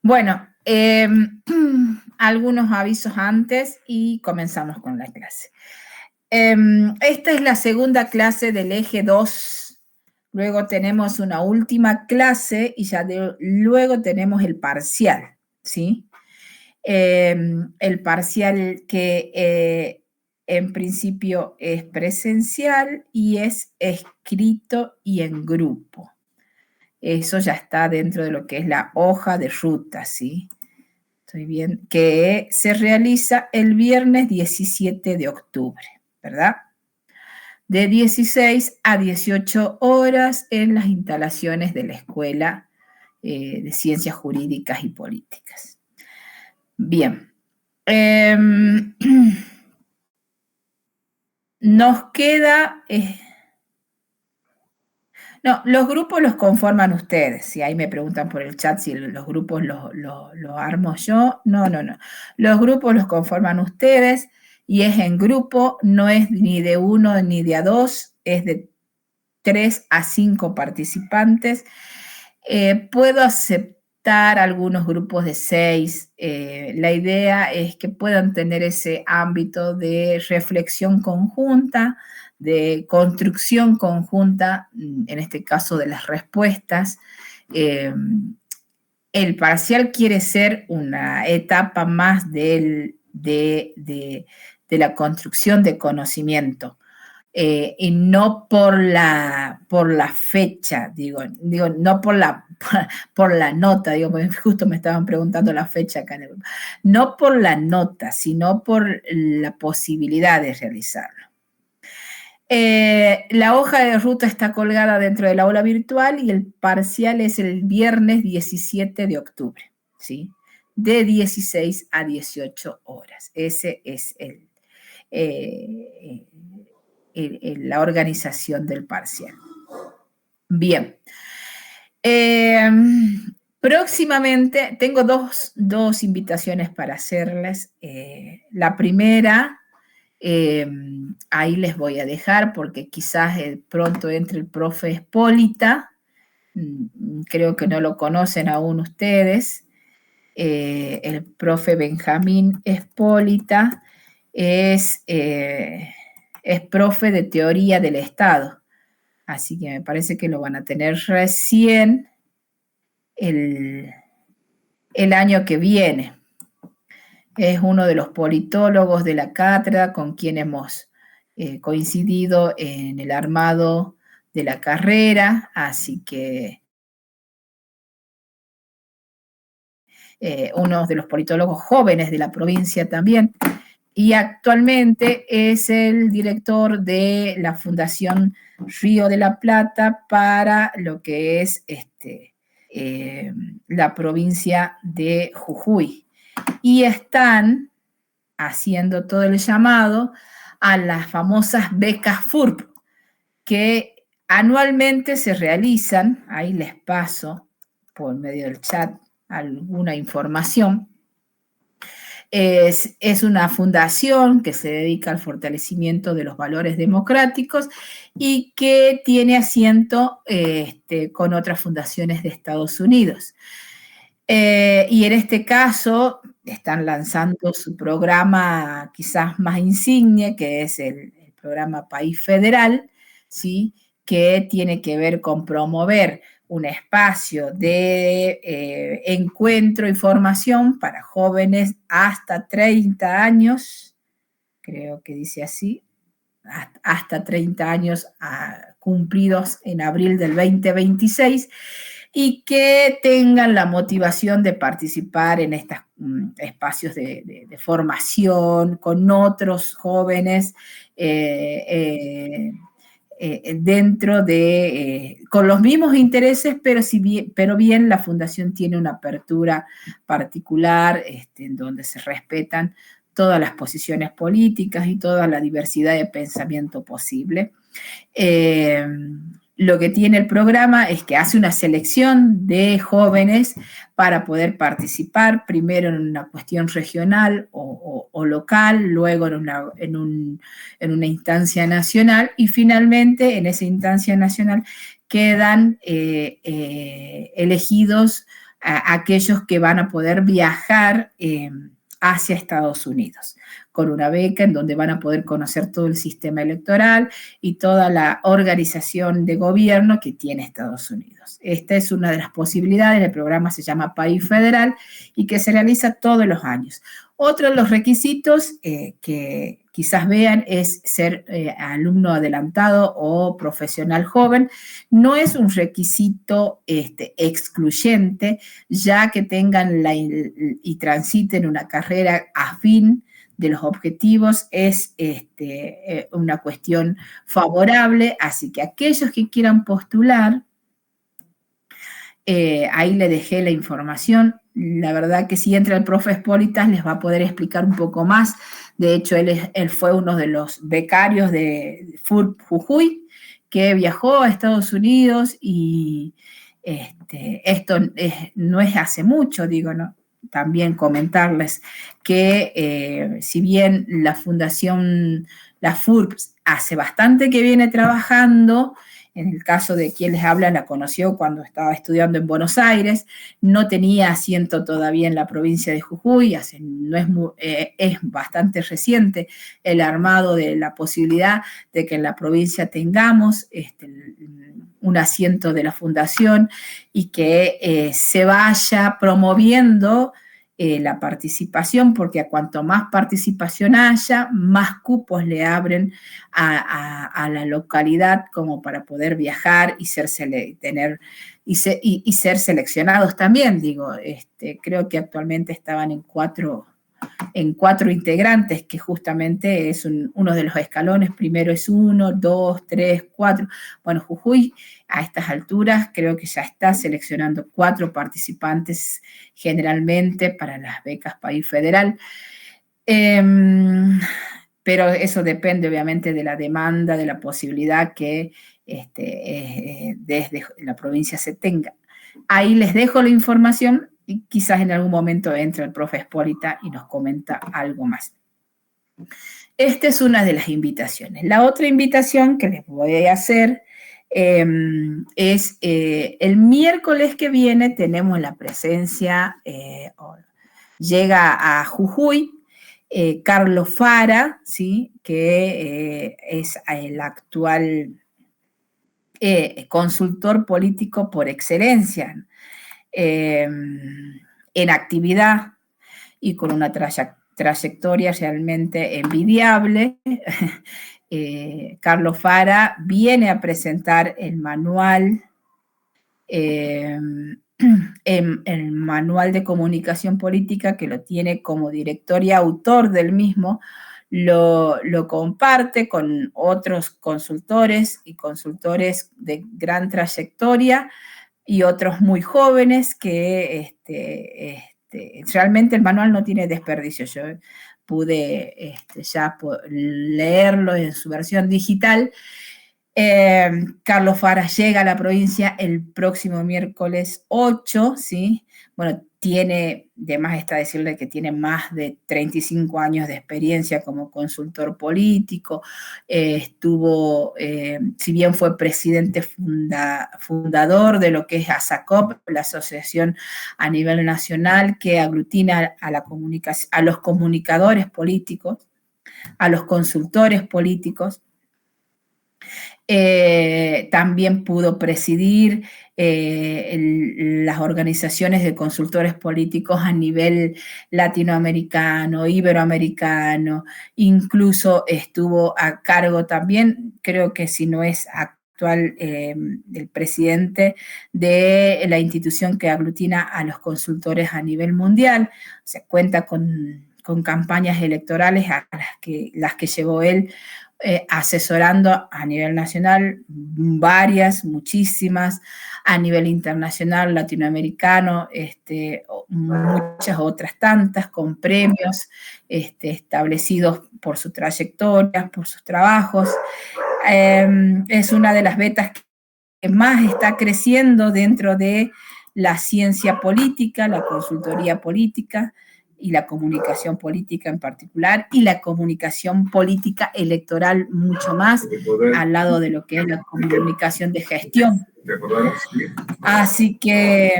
Bueno, algunos avisos antes y comenzamos con la clase. Esta es la segunda clase del eje 2. Luego tenemos una última clase y ya luego tenemos el parcial, ¿sí? El parcial que en principio es presencial y es escrito y en grupo. Eso ya está dentro de lo que es la hoja de ruta, ¿sí? Estoy bien, que se realiza el viernes 17 de octubre, ¿verdad? De 16 a 18 horas en las instalaciones de la Escuela de Ciencias Jurídicas y Políticas. Bien. Nos queda... no, los grupos los conforman ustedes. Si ahí me preguntan por el chat si los grupos los armo yo. No. Los grupos los conforman ustedes y es en grupo, no es ni de 1 ni de a 2, es de 3 a 5 participantes. Puedo aceptar algunos grupos de 6. La idea es que puedan tener ese ámbito de reflexión conjunta, de construcción conjunta, en este caso de las respuestas. El parcial quiere ser una etapa más de la construcción de conocimiento. Y no por la fecha, digo no por la nota, digo, porque justo me estaban preguntando la fecha acá en el grupo. No por la nota, sino por la posibilidad de realizarlo. La hoja de ruta está colgada dentro del aula virtual y el parcial es el viernes 17 de octubre, ¿sí? De 16 a 18 horas. Ese es la organización del parcial. Bien. Próximamente tengo dos invitaciones para hacerles. La primera, ahí les voy a dejar porque quizás pronto entre el profe Espólita. Creo que no lo conocen aún ustedes. El profe Benjamín Espólita es profe de teoría del Estado. Así que me parece que lo van a tener recién el año que viene. Es uno de los politólogos de la cátedra con quien hemos coincidido en el armado de la carrera, así que uno de los politólogos jóvenes de la provincia también, y actualmente es el director de la Fundación Río de la Plata para lo que es la provincia de Jujuy. Y están haciendo todo el llamado a las famosas becas FURP, que anualmente se realizan. Ahí les paso por medio del chat alguna información. Es una fundación que se dedica al fortalecimiento de los valores democráticos y que tiene asiento con otras fundaciones de Estados Unidos. Y en este caso están lanzando su programa quizás más insigne, que es el programa País Federal, ¿sí? Que tiene que ver con promover un espacio de encuentro y formación para jóvenes hasta 30 años, creo que dice así, hasta 30 años cumplidos en abril del 2026, y que tengan la motivación de participar en estos espacios de formación con otros jóvenes dentro de, con los mismos intereses, pero bien la fundación tiene una apertura particular en donde se respetan todas las posiciones políticas y toda la diversidad de pensamiento posible. Lo que tiene el programa es que hace una selección de jóvenes para poder participar, primero en una cuestión regional o local, luego en una instancia nacional y finalmente en esa instancia nacional quedan elegidos aquellos que van a poder viajar hacia Estados Unidos, con una beca en donde van a poder conocer todo el sistema electoral y toda la organización de gobierno que tiene Estados Unidos. Esta es una de las posibilidades. El programa se llama País Federal y que se realiza todos los años. Otro de los requisitos que quizás vean es ser alumno adelantado o profesional joven. No es un requisito excluyente, ya que tengan y transiten una carrera afín de los objetivos, es una cuestión favorable, así que aquellos que quieran postular, ahí le dejé la información. La verdad que si entra el profe Espolitas les va a poder explicar un poco más. De hecho, él fue uno de los becarios de FURB Jujuy, que viajó a Estados Unidos y esto no es hace mucho, digo, ¿no? También comentarles que si bien la fundación, la FURB, hace bastante que viene trabajando, en el caso de quien les habla, la conoció cuando estaba estudiando en Buenos Aires, no tenía asiento todavía en la provincia de Jujuy, es bastante reciente el armado de la posibilidad de que en la provincia tengamos un asiento de la fundación y que se vaya promoviendo la participación, porque a cuanto más participación haya, más cupos le abren a la localidad como para poder viajar y ser seleccionados también. Digo, creo que actualmente estaban en cuatro integrantes, que justamente es uno de los escalones. Primero es 1, 2, 3, 4. Bueno, Jujuy a estas alturas creo que ya está seleccionando 4 participantes generalmente para las becas País Federal. Pero eso depende obviamente de la demanda, de la posibilidad que desde la provincia se tenga. Ahí les dejo la información y quizás en algún momento entre el profe Espólita y nos comenta algo más. Esta es una de las invitaciones. La otra invitación que les voy a hacer es el miércoles que viene tenemos la presencia, llega a Jujuy, Carlos Fara, ¿sí? Que es el actual consultor político por excelencia, en actividad y con una trayectoria realmente envidiable. Carlos Fara viene a presentar el manual, el manual de comunicación política, que lo tiene como director y autor del mismo. Lo comparte con otros consultores y consultores de gran trayectoria y otros muy jóvenes que realmente el manual no tiene desperdicio. Yo pude ya leerlo en su versión digital. Carlos Fara llega a la provincia el próximo miércoles 8, ¿sí? Bueno, de más está decirle que tiene más de 35 años de experiencia como consultor político. Estuvo, si bien fue presidente fundador de lo que es ASACOP, la asociación a nivel nacional que aglutina a los comunicadores políticos, a los consultores políticos. También pudo presidir las organizaciones de consultores políticos a nivel latinoamericano, iberoamericano, incluso estuvo a cargo también, creo que si no es actual, el presidente de la institución que aglutina a los consultores a nivel mundial. O sea, cuenta con campañas electorales a las que llevó él, asesorando a nivel nacional, muchísimas, a nivel internacional, latinoamericano, muchas otras tantas, con premios establecidos por su trayectoria, por sus trabajos. Es una de las betas que más está creciendo dentro de la ciencia política, la consultoría política, y la comunicación política en particular, y la comunicación política electoral mucho más, al lado de lo que es la comunicación de gestión. Así que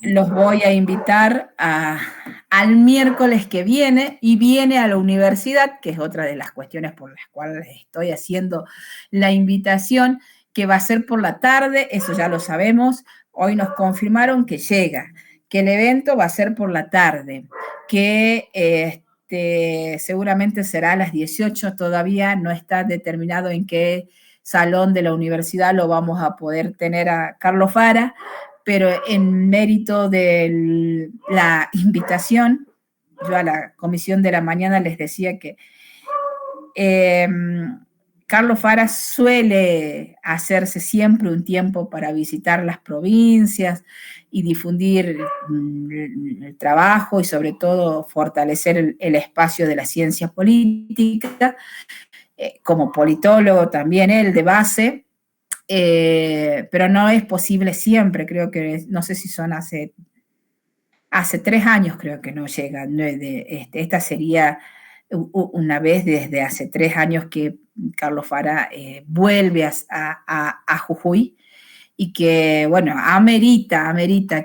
Los voy a invitar al miércoles que viene, y viene a la universidad, que es otra de las cuestiones por las cuales estoy haciendo la invitación, que va a ser por la tarde, eso ya lo sabemos. Hoy nos confirmaron que llega, que el evento va a ser por la tarde, que seguramente será a las 18, todavía no está determinado en qué salón de la universidad lo vamos a poder tener a Carlos Fara, pero en mérito de la invitación, yo a la comisión de la mañana les decía que Carlos Fara suele hacerse siempre un tiempo para visitar las provincias y difundir el trabajo y sobre todo fortalecer el espacio de la ciencia política, como politólogo también él de base. Pero no es posible siempre, creo que, no sé si son hace 3 años creo que no llega, esta sería una vez desde hace 3 años que Carlos Fara vuelve a Jujuy, y que, bueno, amerita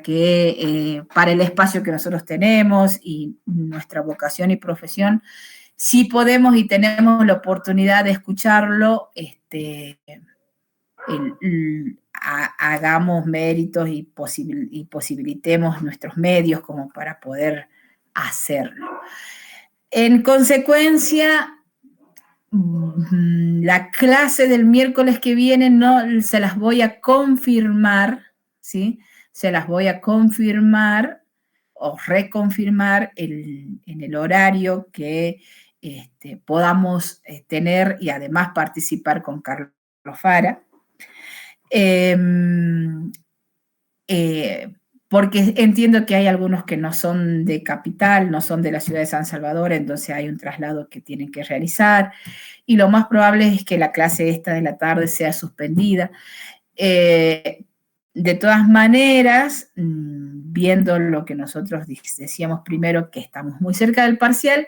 que para el espacio que nosotros tenemos y nuestra vocación y profesión, si podemos y tenemos la oportunidad de escucharlo, hagamos méritos y posibilitemos nuestros medios como para poder hacerlo. En consecuencia, la clase del miércoles que viene no se las voy a confirmar, ¿sí? Se las voy a confirmar o reconfirmar en el horario que podamos tener, y además participar con Carlos Fara. Porque entiendo que hay algunos que no son de capital, no son de la ciudad de San Salvador, entonces hay un traslado que tienen que realizar, y lo más probable es que la clase esta de la tarde sea suspendida. De todas maneras, viendo lo que nosotros decíamos primero, que estamos muy cerca del parcial,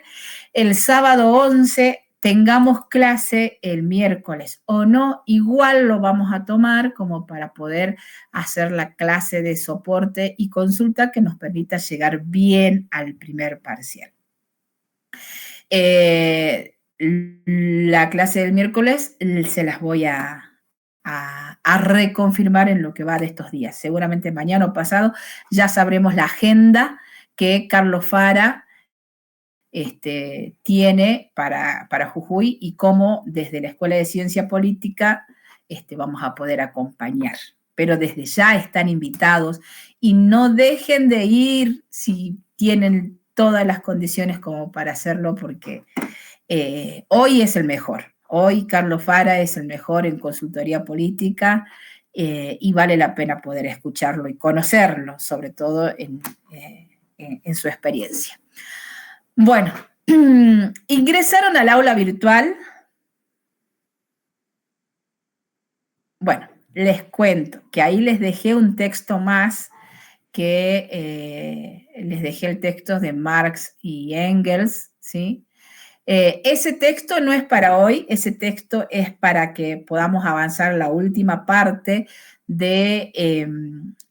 el sábado 11 tengamos clase el miércoles o no, igual lo vamos a tomar como para poder hacer la clase de soporte y consulta que nos permita llegar bien al primer parcial. La clase del miércoles se las voy a reconfirmar en lo que va de estos días. Seguramente mañana o pasado ya sabremos la agenda que Carlos Fara tiene para Jujuy, y cómo desde la Escuela de Ciencia Política vamos a poder acompañar. Pero desde ya están invitados, y no dejen de ir si tienen todas las condiciones como para hacerlo, porque hoy es el mejor. Hoy Carlos Fara es el mejor en consultoría política, y vale la pena poder escucharlo y conocerlo, sobre todo en su experiencia. Bueno, ingresaron al aula virtual. Bueno, les cuento que ahí les dejé un texto más, que les dejé el texto de Marx y Engels, ¿sí? Ese texto no es para hoy, ese texto es para que podamos avanzar la última parte de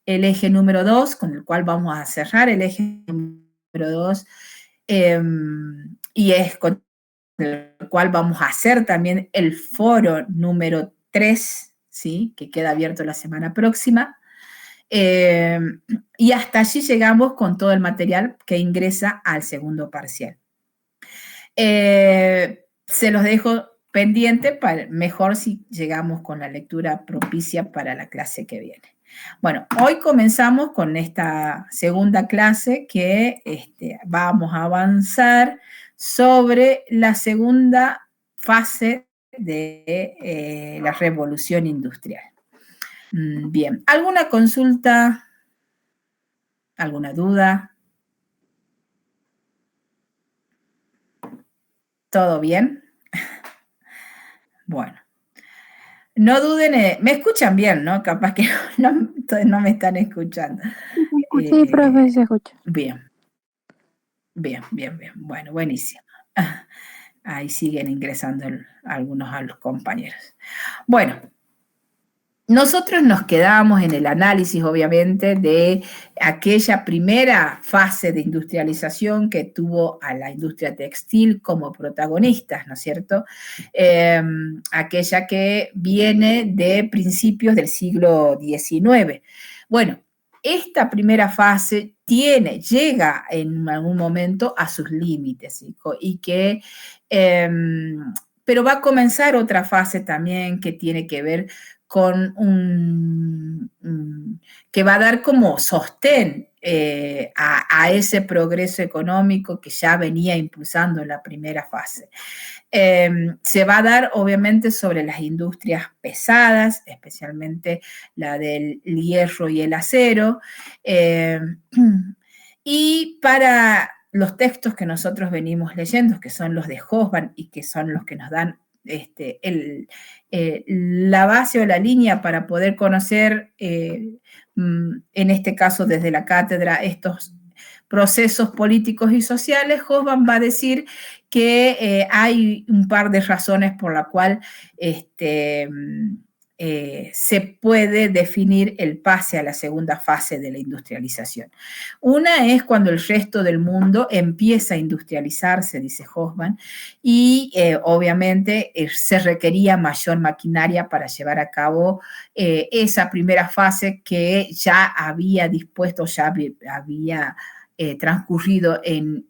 el eje número 2, con el cual vamos a cerrar el eje número 2, y es con el cual vamos a hacer también el foro número 3, ¿sí? Que queda abierto la semana próxima. Y hasta allí llegamos con todo el material que ingresa al segundo parcial. Se los dejo pendiente, mejor si llegamos con la lectura propicia para la clase que viene. Bueno, hoy comenzamos con esta segunda clase que vamos a avanzar sobre la segunda fase de la revolución industrial. Bien, ¿alguna consulta? ¿Alguna duda? ¿Todo bien? Bueno. No duden, me escuchan bien, ¿no? Capaz que no me están escuchando. Sí, profe, se escucha. Bien. Bueno, buenísimo. Ahí siguen ingresando algunos a los compañeros. Bueno, nosotros nos quedamos en el análisis, obviamente, de aquella primera fase de industrialización que tuvo a la industria textil como protagonistas, ¿no es cierto? Aquella que viene de principios del siglo XIX. Bueno, esta primera fase llega en algún momento a sus límites, y que, pero va a comenzar otra fase también que tiene que ver con que va a dar como sostén a ese progreso económico que ya venía impulsando en la primera fase. Se va a dar obviamente sobre las industrias pesadas, especialmente la del hierro y el acero, y para los textos que nosotros venimos leyendo, que son los de Hobsbawm y que son los que nos dan la base o la línea para poder conocer, en este caso desde la cátedra, estos procesos políticos y sociales, Hobsbawm va a decir que hay un par de razones por la cual se puede definir el pase a la segunda fase de la industrialización. Una es cuando el resto del mundo empieza a industrializarse, dice Hobsbawm, y obviamente se requería mayor maquinaria para llevar a cabo esa primera fase que ya había dispuesto, ya había transcurrido en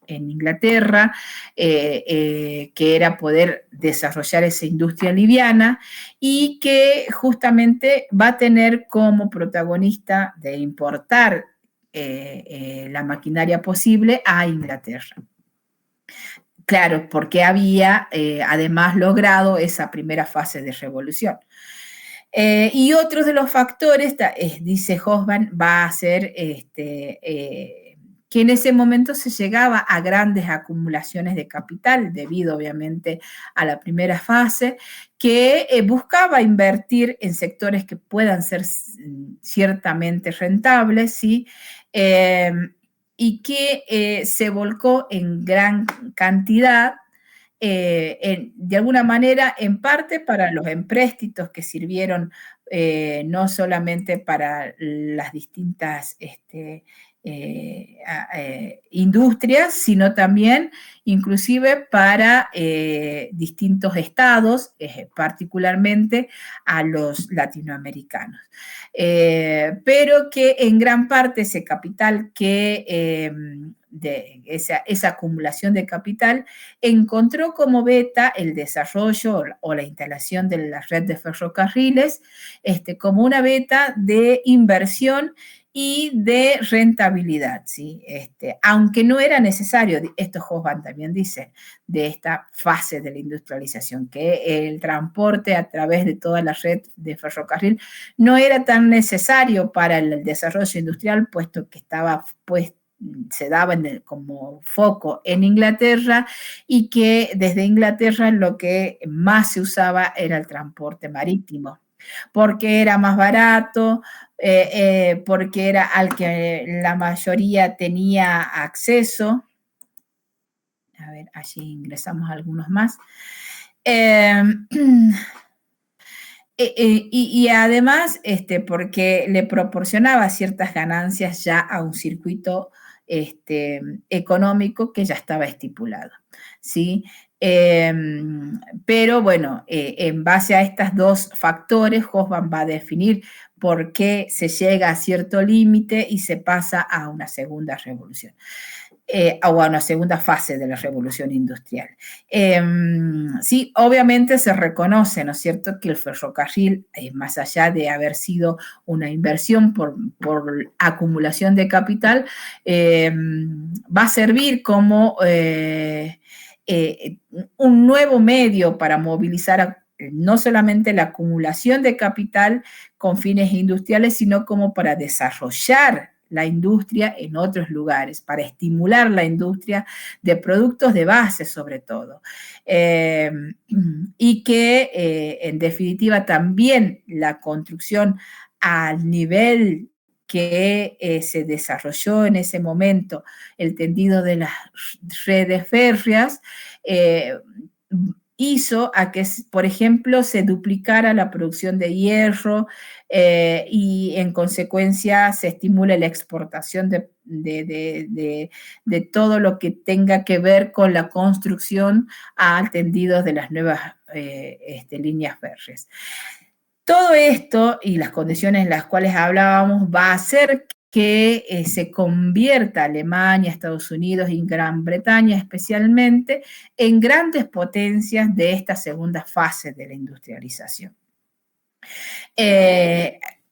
Inglaterra, que era poder desarrollar esa industria liviana y que justamente va a tener como protagonista de importar la maquinaria posible a Inglaterra. Claro, porque había además logrado esa primera fase de revolución. Y otro de los factores, dice Hobsbawm, va a ser que en ese momento se llegaba a grandes acumulaciones de capital, debido obviamente a la primera fase, que buscaba invertir en sectores que puedan ser ciertamente rentables, ¿sí? Y que se volcó en gran cantidad, de alguna manera, en parte para los empréstitos que sirvieron no solamente para las distintas industrias, sino también inclusive para distintos estados, particularmente a los latinoamericanos. Pero que en gran parte ese capital de esa acumulación de capital encontró como beta el desarrollo o la instalación de la red de ferrocarriles como una beta de inversión y de rentabilidad, ¿sí? Aunque no era necesario, esto Hobsbawm también dice, de esta fase de la industrialización, que el transporte a través de toda la red de ferrocarril no era tan necesario para el desarrollo industrial, puesto que estaba se daba como foco en Inglaterra, y que desde Inglaterra lo que más se usaba era el transporte marítimo, porque era más barato, porque era al que la mayoría tenía acceso. A ver, allí ingresamos algunos más. Y además, porque le proporcionaba ciertas ganancias ya a un circuito económico que ya estaba estipulado, ¿sí? Pero bueno, en base a estos dos factores, Hobsbawm va a definir por qué se llega a cierto límite y se pasa a una segunda revolución. O a una segunda fase de la revolución industrial. Sí, obviamente se reconoce, ¿no es cierto?, que el ferrocarril, más allá de haber sido una inversión por acumulación de capital, va a servir como un nuevo medio para movilizar no solamente la acumulación de capital con fines industriales, sino como para desarrollar la industria en otros lugares, para estimular la industria de productos de base sobre todo. Y que en definitiva también la construcción al nivel que se desarrolló en ese momento, el tendido de las redes férreas, hizo a que, por ejemplo, se duplicara la producción de hierro y en consecuencia se estimule la exportación de todo lo que tenga que ver con la construcción a tendidos de las nuevas líneas férreas. Todo esto y las condiciones en las cuales hablábamos va a hacer que se convierta Alemania, Estados Unidos y Gran Bretaña especialmente en grandes potencias de esta segunda fase de la industrialización.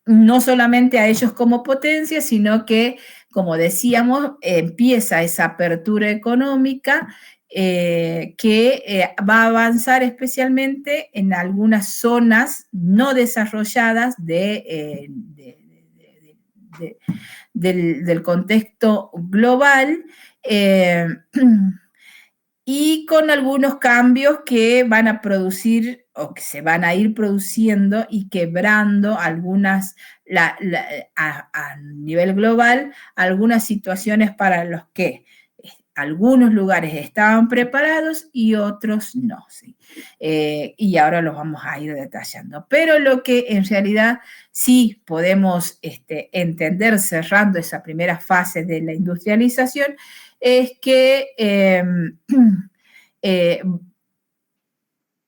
No solamente a ellos como potencia, sino que, como decíamos, empieza esa apertura económica que va a avanzar especialmente en algunas zonas no desarrolladas del contexto global y con algunos cambios que van a producir o que se van a ir produciendo y quebrando algunas, a nivel global, algunas situaciones para los que algunos lugares estaban preparados y otros no, ¿sí? Y ahora los vamos a ir detallando. Pero lo que en realidad sí podemos entender cerrando esa primera fase de la industrialización es que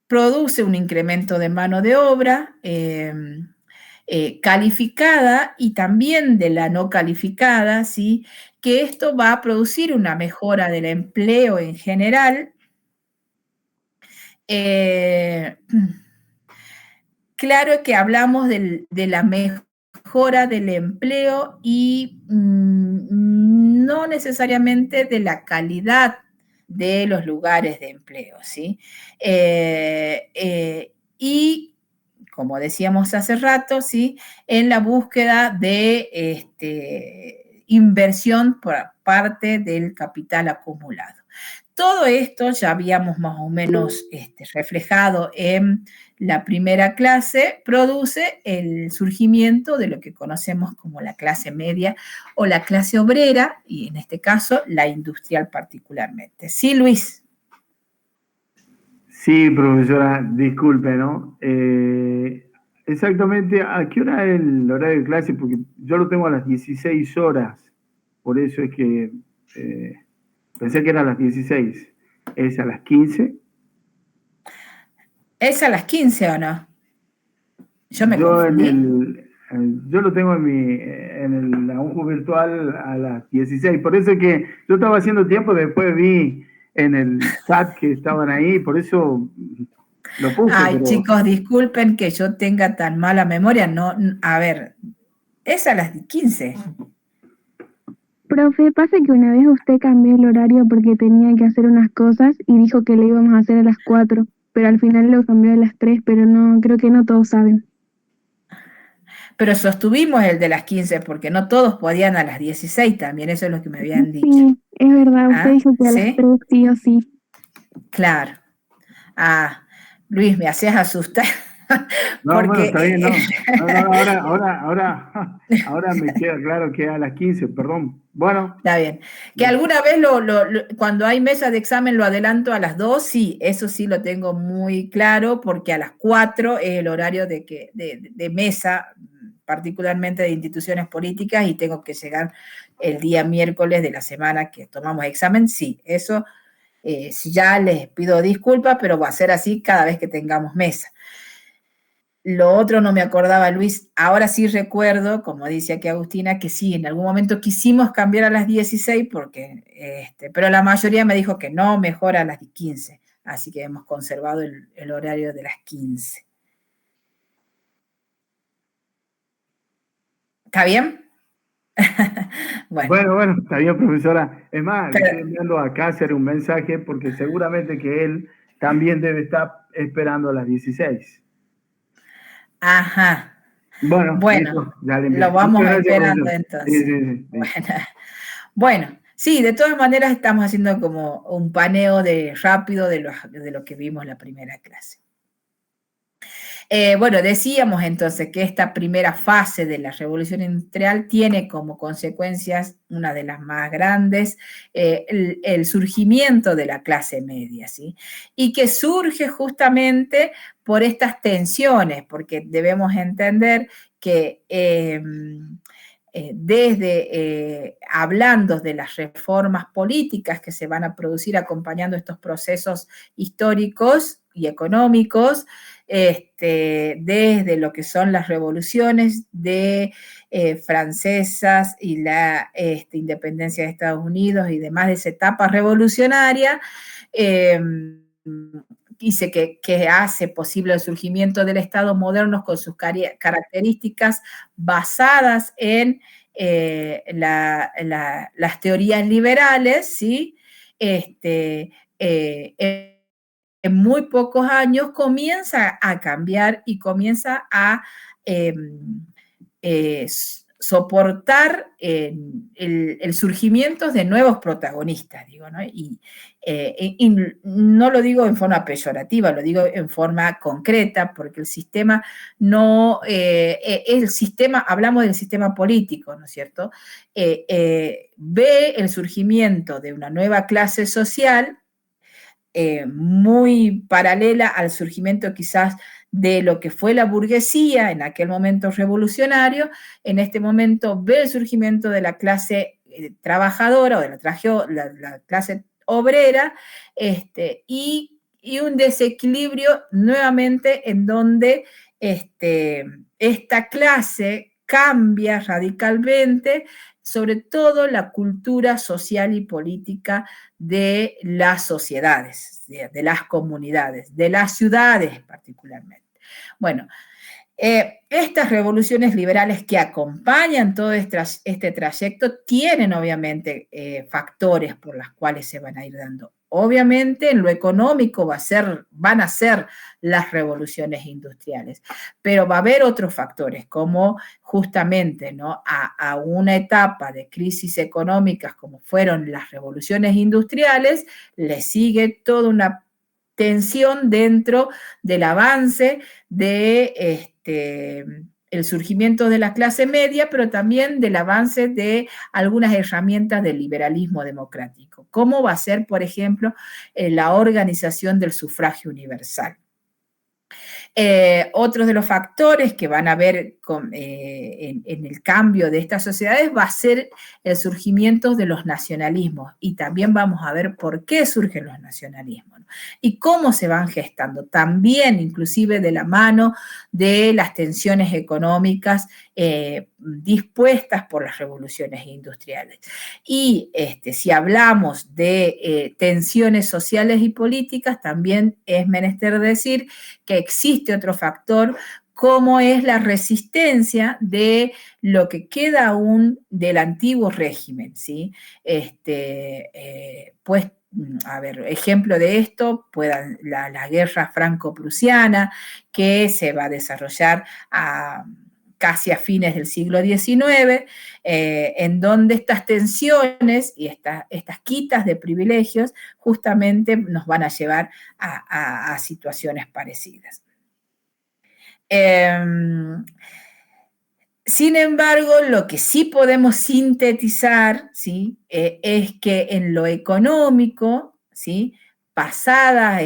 produce un incremento de mano de obra calificada y también de la no calificada, ¿sí? Que esto va a producir una mejora del empleo en general. Claro que hablamos de la mejora del empleo y no necesariamente de la calidad de los lugares de empleo, ¿sí? Y como decíamos hace rato, ¿sí? En la búsqueda de inversión por parte del capital acumulado. Todo esto ya habíamos más o menos reflejado en la primera clase, produce el surgimiento de lo que conocemos como la clase media o la clase obrera, y en este caso la industrial particularmente. ¿Sí, Luis? Sí, profesora, disculpe, ¿no? Exactamente, ¿a qué hora es el horario de clase? Porque yo lo tengo a las 16 horas, por eso es que pensé que era a las 16. ¿Es a las 15? ¿Es a las 15 o no? Yo me confundí. Yo lo tengo en la UNJU virtual a las 16, por eso es que yo estaba haciendo tiempo, después vi en el chat que estaban ahí, por eso lo puse. Ay, pero chicos, disculpen que yo tenga tan mala memoria, no, a ver, es a las 15. Profe, pasa que una vez usted cambió el horario porque tenía que hacer unas cosas y dijo que le íbamos a hacer a las 4, pero al final lo cambió a las 3, pero no, creo que no todos saben. Pero sostuvimos el de las 15 porque no todos podían a las 16 también, eso es lo que me habían dicho. Sí, es verdad, usted dijo que a las 3 sí o sí. Claro. Ah, Luis, me hacías asustar. No, porque, bueno, está bien, ahora me queda claro que a las 15, perdón. Bueno. Está bien. Que alguna vez cuando hay mesa de examen lo adelanto a las 2, sí, eso sí lo tengo muy claro, porque a las 4 es el horario de mesa, particularmente de instituciones políticas, y tengo que llegar el día miércoles de la semana que tomamos examen, sí, eso ya les pido disculpas, pero va a ser así cada vez que tengamos mesa. Lo otro no me acordaba, Luis. Ahora sí recuerdo, como dice aquí Agustina, que sí, en algún momento quisimos cambiar a las 16, pero la mayoría me dijo que no, mejor a las 15. Así que hemos conservado el horario de las 15. ¿Está bien? Bueno, está bien, profesora. Es más, le estoy enviando a Cáceres un mensaje porque seguramente que él también debe estar esperando a las 16. Ajá. Bueno, listo, ya le lo vamos esperando entonces. Sí. Bueno, sí, de todas maneras estamos haciendo como un paneo rápido de lo que vimos la primera clase. Bueno, decíamos entonces que esta primera fase de la revolución industrial tiene como consecuencias, una de las más grandes, el surgimiento de la clase media, ¿sí? Y que surge justamente por estas tensiones, porque debemos entender que hablando de las reformas políticas que se van a producir acompañando estos procesos históricos y económicos, desde lo que son las revoluciones francesas y la independencia de Estados Unidos y demás de esa etapa revolucionaria, dice que hace posible el surgimiento del Estado moderno con sus características basadas en las teorías liberales, ¿sí? En muy pocos años comienza a cambiar y comienza a soportar el surgimiento de nuevos protagonistas, digo, ¿no? Y no lo digo en forma peyorativa, lo digo en forma concreta, porque el sistema no, hablamos del sistema político, ¿no es cierto? Ve el surgimiento de una nueva clase social muy paralela al surgimiento quizás de lo que fue la burguesía en aquel momento revolucionario. En este momento ve el surgimiento de la clase trabajadora o de la clase obrera, y un desequilibrio nuevamente en donde esta clase cambia radicalmente, sobre todo la cultura social y política de las sociedades, de las comunidades, de las ciudades particularmente. Bueno, estas revoluciones liberales que acompañan todo este trayecto tienen obviamente factores por los cuales se van a ir dando. Obviamente en lo económico van a ser las revoluciones industriales, pero va a haber otros factores como justamente, ¿no? a una etapa de crisis económicas como fueron las revoluciones industriales, le sigue toda una tensión dentro del avance de el surgimiento de la clase media, pero también del avance de algunas herramientas del liberalismo democrático. ¿Cómo va a ser, por ejemplo, la organización del sufragio universal? Otros de los factores que van a ver en el cambio de estas sociedades va a ser el surgimiento de los nacionalismos, y también vamos a ver por qué surgen los nacionalismos, ¿no? Y cómo se van gestando, también inclusive de la mano de las tensiones económicas dispuestas por las revoluciones industriales. Y si hablamos de tensiones sociales y políticas, también es menester decir que existe otro factor, como es la resistencia de lo que queda aún del antiguo régimen, ¿sí? Pues, a ver, ejemplo de esto, la guerra franco-prusiana, que se va a desarrollar casi a fines del siglo XIX, en donde estas tensiones y estas quitas de privilegios justamente nos van a llevar a situaciones parecidas. Sin embargo, lo que sí podemos sintetizar, ¿sí? Es que en lo económico, ¿sí? Pasadas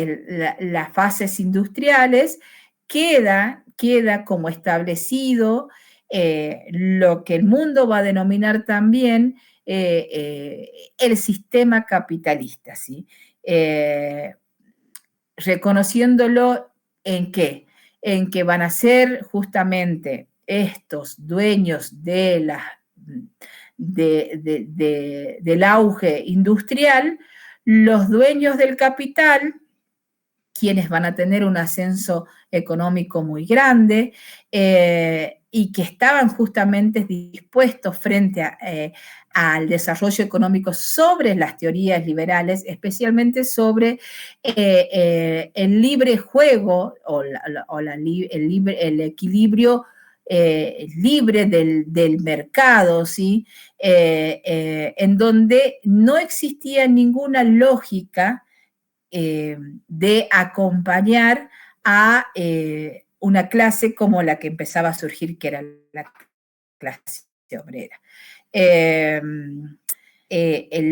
las fases industriales, queda como establecido lo que el mundo va a denominar también el sistema capitalista, ¿sí? Reconociéndolo ¿en qué? En que van a ser justamente estos dueños del auge industrial, los dueños del capital, quienes van a tener un ascenso económico muy grande y que estaban justamente dispuestos frente al desarrollo económico sobre las teorías liberales, especialmente sobre el libre juego o el equilibrio libre del mercado, ¿sí? En donde no existía ninguna lógica de acompañar a una clase como la que empezaba a surgir, que era la clase obrera.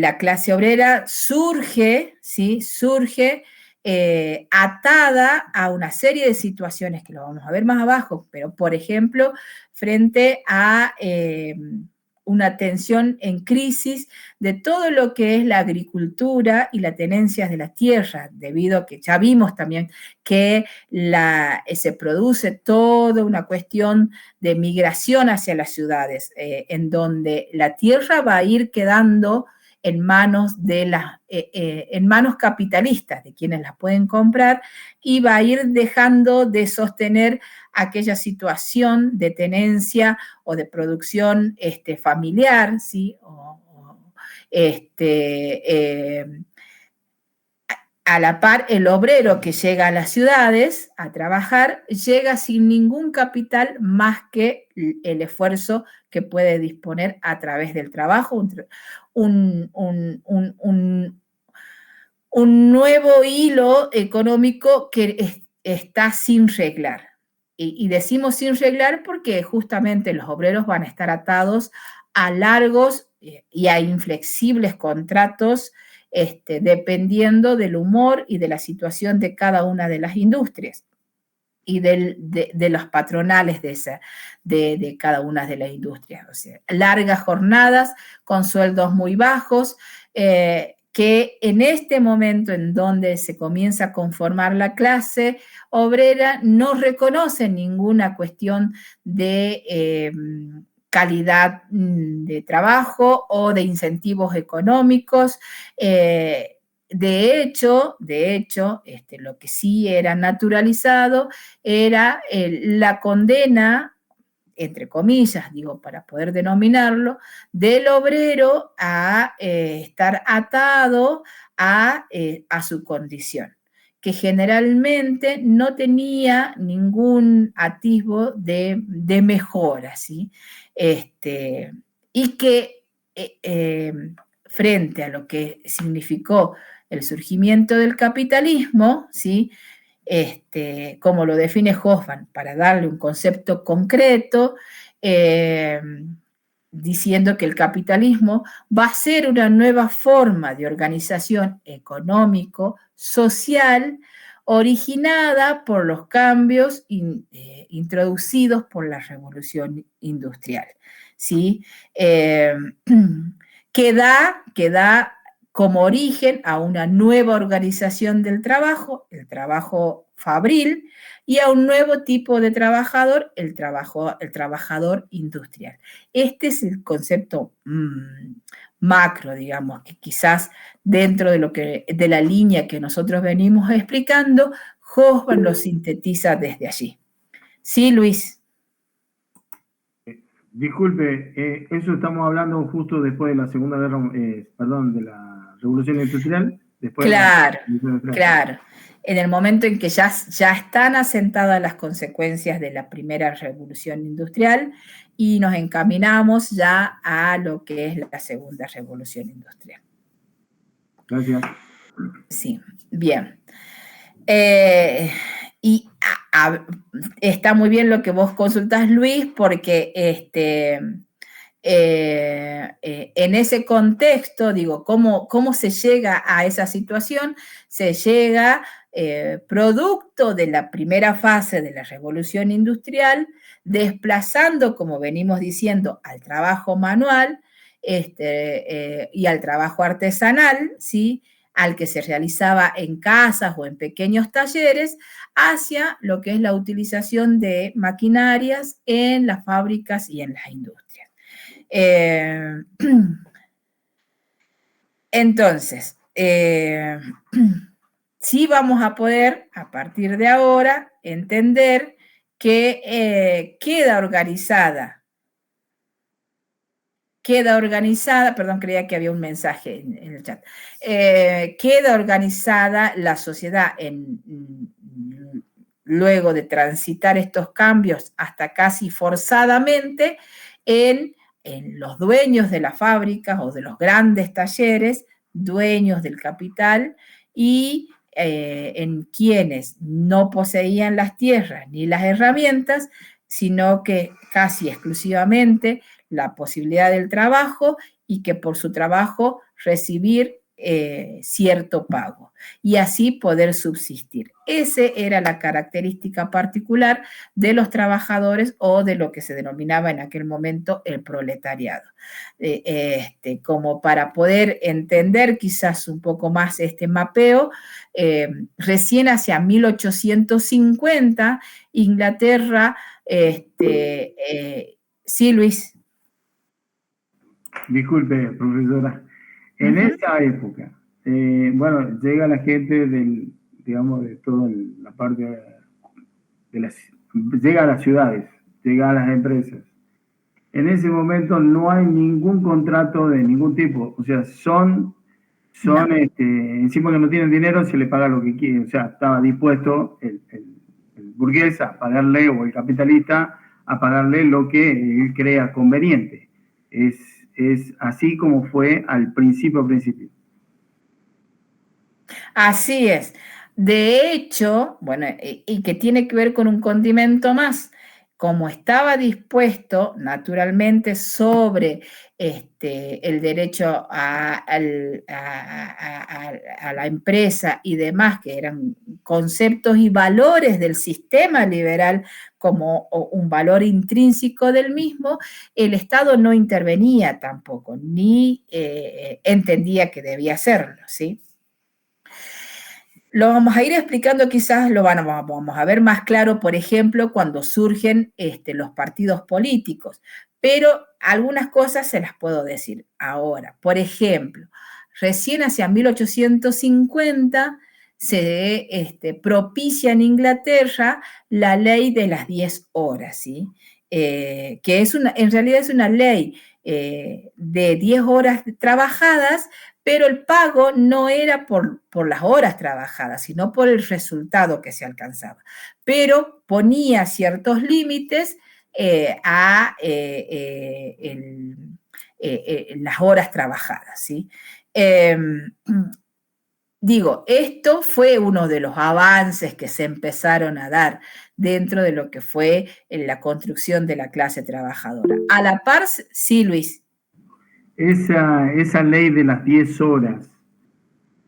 La clase obrera surge, ¿sí? Surge atada a una serie de situaciones que lo vamos a ver más abajo, pero por ejemplo, frente a una tensión en crisis de todo lo que es la agricultura y las tenencias de la tierra, debido a que ya vimos también que se produce toda una cuestión de migración hacia las ciudades, en donde la tierra va a ir quedando en manos en manos capitalistas, de quienes las pueden comprar, y va a ir dejando de sostener aquella situación de tenencia o de producción familiar, ¿sí? A la par, el obrero que llega a las ciudades a trabajar llega sin ningún capital más que el esfuerzo que puede disponer a través del trabajo, un nuevo hilo económico que está sin reglar. Y decimos sin reglar porque justamente los obreros van a estar atados a largos y a inflexibles contratos, dependiendo del humor y de la situación de cada una de las industrias y de los patronales de cada una de las industrias. O sea, largas jornadas con sueldos muy bajos, que en este momento en donde se comienza a conformar la clase obrera no reconoce ninguna cuestión de calidad de trabajo o de incentivos económicos. De hecho, lo que sí era naturalizado era la condena, entre comillas, digo, para poder denominarlo, del obrero a estar atado a su condición, que generalmente no tenía ningún atisbo de mejora, ¿sí? Y que frente a lo que significó el surgimiento del capitalismo, ¿sí? Como lo define Hoffman, para darle un concepto concreto, diciendo que el capitalismo va a ser una nueva forma de organización económico-social originada por los cambios introducidos por la revolución industrial, ¿sí? Que da como origen a una nueva organización del trabajo, el trabajo fabril, y a un nuevo tipo de trabajador, el trabajador industrial. Este es el concepto macro, digamos, que quizás dentro de la línea que nosotros venimos explicando, Hoffman lo sintetiza desde allí. ¿Sí, Luis? Disculpe, eso estamos hablando justo después de la Segunda Guerra, de la Revolución Industrial. Claro, claro. En el momento en que ya están asentadas las consecuencias de la primera revolución industrial y nos encaminamos ya a lo que es la segunda revolución industrial. Gracias. Sí, bien. Y está muy bien lo que vos consultás, Luis, porque en ese contexto, digo, ¿cómo se llega a esa situación? Se llega producto de la primera fase de la revolución industrial, desplazando, como venimos diciendo, al trabajo manual y al trabajo artesanal, ¿sí? Al que se realizaba en casas o en pequeños talleres, hacia lo que es la utilización de maquinarias en las fábricas y en las industrias. Entonces, sí vamos a poder, a partir de ahora, entender que queda organizada, perdón, creía que había un mensaje en el chat, queda organizada la sociedad luego de transitar estos cambios hasta casi forzadamente en los dueños de las fábricas o de los grandes talleres, dueños del capital, y en quienes no poseían las tierras ni las herramientas, sino que casi exclusivamente la posibilidad del trabajo y que por su trabajo recibir cierto pago y así poder subsistir. Esa era la característica particular de los trabajadores o de lo que se denominaba en aquel momento el proletariado. Como para poder entender quizás un poco más este mapeo, recién hacia 1850, Inglaterra, sí, Luis. Disculpe, profesora. En esa época, bueno, llega la gente digamos, de toda la parte llega a las ciudades, llega a las empresas. En ese momento no hay ningún contrato de ningún tipo, o sea, no. Encima que no tienen dinero, se le paga lo que quiere, o sea, estaba dispuesto el burgués a pagarle, o el capitalista a pagarle lo que él crea conveniente. Es así como fue al principio. Así es. De hecho, bueno, y que tiene que ver con un condimento más. Como estaba dispuesto naturalmente sobre el derecho a la empresa y demás, que eran conceptos y valores del sistema liberal como un valor intrínseco del mismo, el Estado no intervenía tampoco, ni entendía que debía hacerlo, ¿sí? Lo vamos a ir explicando, quizás vamos a ver más claro, por ejemplo, cuando surgen los partidos políticos, pero algunas cosas se las puedo decir ahora. Por ejemplo, recién hacia 1850 se propicia en Inglaterra la ley de las 10 horas, ¿sí? Que en realidad es una ley de 10 horas trabajadas, pero el pago no era por las horas trabajadas, sino por el resultado que se alcanzaba. Pero ponía ciertos límites a las horas trabajadas, ¿sí? Digo, esto fue uno de los avances que se empezaron a dar dentro de lo que fue la construcción de la clase trabajadora. A la par, sí, Luis. Esa ley de las 10 horas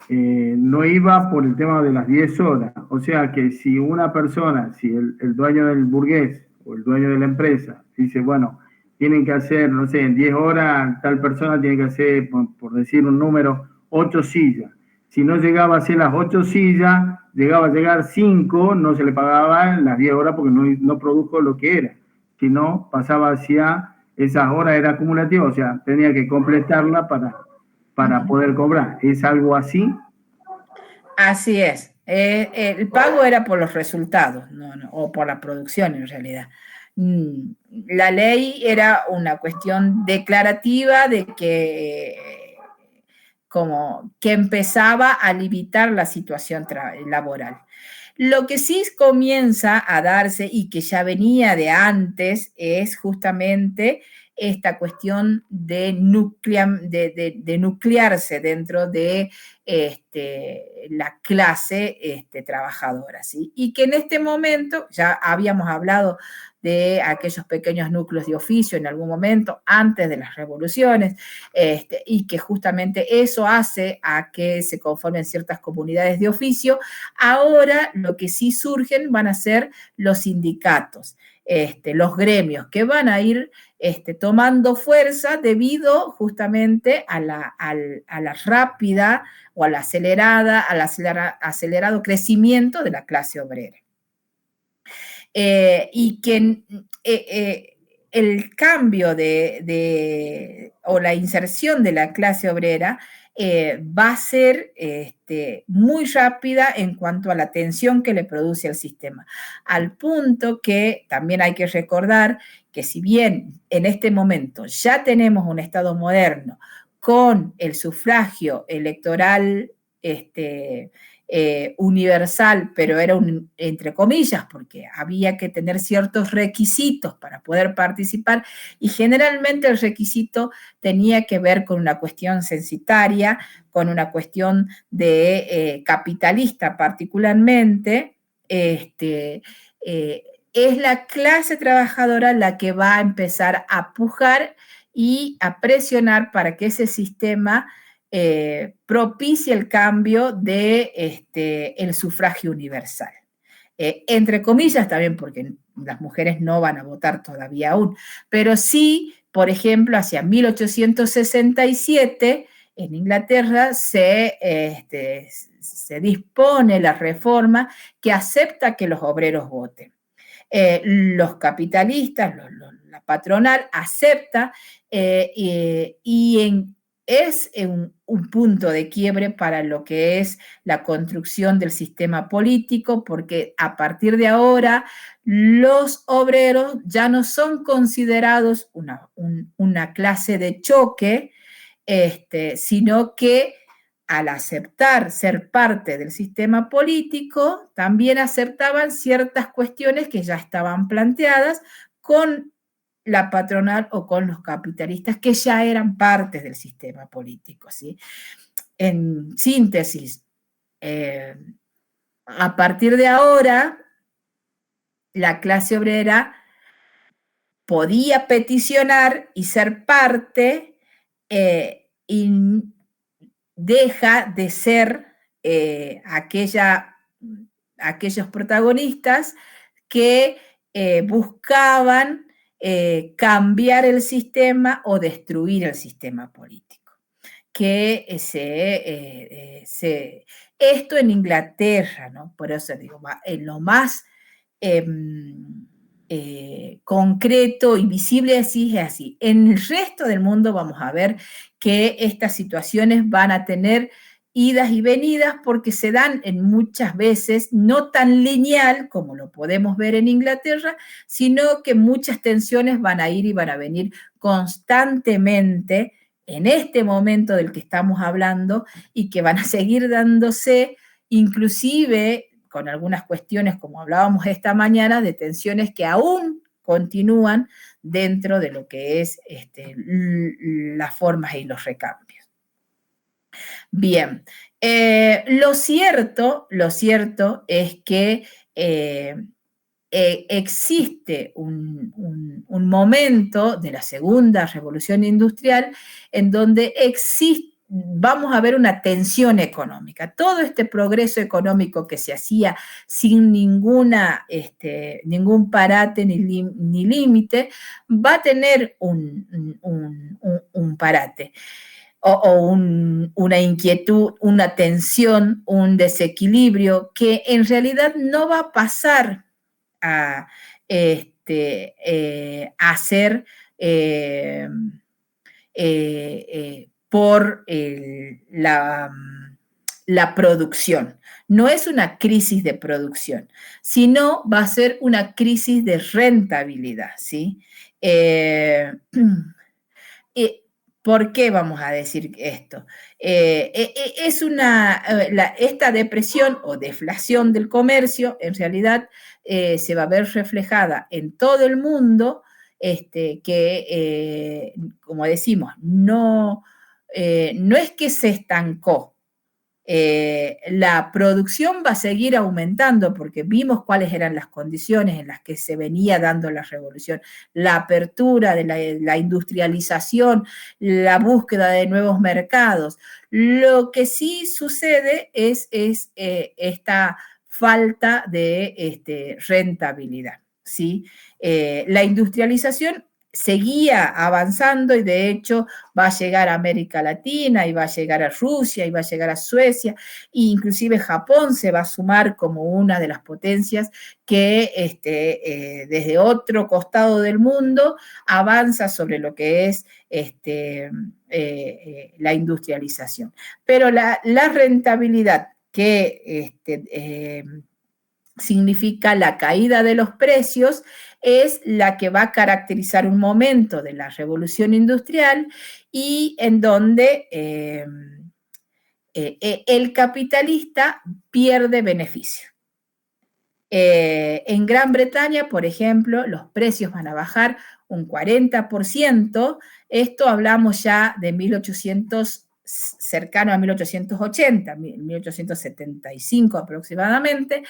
no iba por el tema de las 10 horas. O sea que si una persona, si el dueño del burgués o el dueño de la empresa dice, bueno, tienen que hacer, no sé, en 10 horas tal persona tiene que hacer, por decir un número, 8 sillas. Si no llegaba a hacer las 8 sillas, llegaba a llegar 5, no se le pagaban las 10 horas porque no produjo lo que era. Si no, pasaba hacia esas horas, era acumulativa, o sea, tenía que completarla para poder cobrar. ¿Es algo así? Así es. El pago era por los resultados, o por la producción en realidad. La ley era una cuestión declarativa de que empezaba a limitar la situación laboral. Lo que sí comienza a darse y que ya venía de antes es justamente esta cuestión de nuclearse dentro de la clase trabajadora, ¿sí? Y que en este momento, ya habíamos hablado de aquellos pequeños núcleos de oficio en algún momento, antes de las revoluciones, y que justamente eso hace a que se conformen ciertas comunidades de oficio. Ahora lo que sí surgen van a ser los sindicatos, los gremios, que van a ir tomando fuerza debido justamente a la rápida o al acelerado crecimiento de la clase obrera. Y que el cambio o la inserción de la clase obrera va a ser muy rápida en cuanto a la tensión que le produce al sistema, al punto que también hay que recordar que si bien en este momento ya tenemos un Estado moderno con el sufragio electoral universal, pero era entre comillas, porque había que tener ciertos requisitos para poder participar, y generalmente el requisito tenía que ver con una cuestión censitaria, con una cuestión de capitalista particularmente. Es la clase trabajadora la que va a empezar a pujar y a presionar para que ese sistema propicie el cambio de el sufragio universal. Entre comillas también, porque las mujeres no van a votar todavía aún, pero sí, por ejemplo, hacia 1867, en Inglaterra se dispone la reforma que acepta que los obreros voten. Los capitalistas, la patronal acepta y es un punto de quiebre para lo que es la construcción del sistema político, porque a partir de ahora los obreros ya no son considerados una clase de choque, sino que al aceptar ser parte del sistema político, también aceptaban ciertas cuestiones que ya estaban planteadas con la patronal o con los capitalistas que ya eran partes del sistema político, ¿sí? En síntesis, a partir de ahora, la clase obrera podía peticionar y ser parte y deja de ser aquellos protagonistas que buscaban cambiar el sistema o destruir el sistema político. Esto en Inglaterra, ¿no? Por eso digo, en lo más concreto y visible así es así. En el resto del mundo vamos a ver que estas situaciones van a tener idas y venidas porque se dan en muchas veces no tan lineal como lo podemos ver en Inglaterra, sino que muchas tensiones van a ir y van a venir constantemente en este momento del que estamos hablando y que van a seguir dándose inclusive con algunas cuestiones, como hablábamos esta mañana, de tensiones que aún continúan dentro de lo que es las formas y los recambios. Bien, lo cierto es que existe un momento de la segunda revolución industrial en donde vamos a ver una tensión económica. Todo este progreso económico que se hacía sin ningún parate ni límite, va a tener un parate o una inquietud, una tensión, un desequilibrio que en realidad no va a pasar a ser por la producción. No es una crisis de producción, sino va a ser una crisis de rentabilidad, ¿sí? ¿Por qué vamos a decir esto? Esta depresión o deflación del comercio, en realidad, se va a ver reflejada en todo el mundo, como decimos, no es que se estancó. La producción va a seguir aumentando porque vimos cuáles eran las condiciones en las que se venía dando la revolución, la apertura de la industrialización, la búsqueda de nuevos mercados. Lo que sí sucede es esta falta de rentabilidad, ¿sí? La industrialización seguía avanzando y de hecho va a llegar a América Latina y va a llegar a Rusia y va a llegar a Suecia e inclusive Japón se va a sumar como una de las potencias que desde otro costado del mundo avanza sobre lo que es la industrialización. Pero la rentabilidad que significa la caída de los precios, es la que va a caracterizar un momento de la revolución industrial y en donde el capitalista pierde beneficio. En Gran Bretaña, por ejemplo, los precios van a bajar un 40%. Esto hablamos ya de 1800, cercano a 1880, 1875 aproximadamente.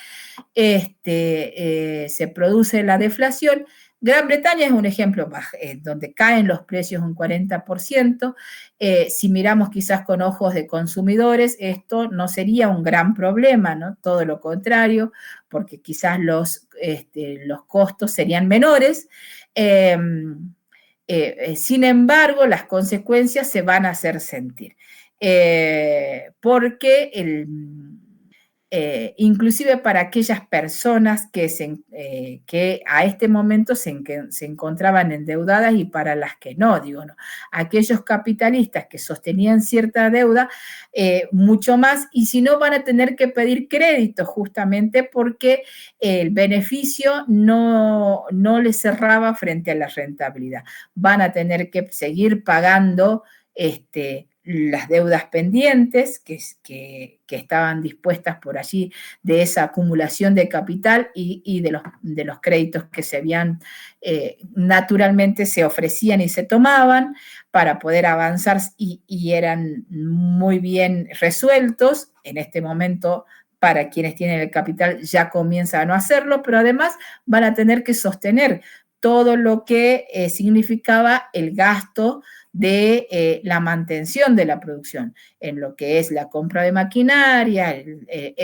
Se produce la deflación. Gran Bretaña es un ejemplo donde caen los precios un 40%. Si miramos quizás con ojos de consumidores, esto no sería un gran problema, ¿no? Todo lo contrario, porque quizás los costos serían menores. Sin embargo, las consecuencias se van a hacer sentir. Porque inclusive para aquellas personas que a este momento se encontraban endeudadas y para las que no, digo, no, aquellos capitalistas que sostenían cierta deuda, mucho más, y si no van a tener que pedir crédito justamente porque el beneficio no les cerraba frente a la rentabilidad. Van a tener que seguir pagando las deudas pendientes que estaban dispuestas por allí de esa acumulación de capital y de los créditos que se habían, naturalmente se ofrecían y se tomaban para poder avanzar y eran muy bien resueltos. En este momento, para quienes tienen el capital, ya comienza a no hacerlo, pero además van a tener que sostener todo lo que significaba el gasto de la mantención de la producción, en lo que es la compra de maquinaria,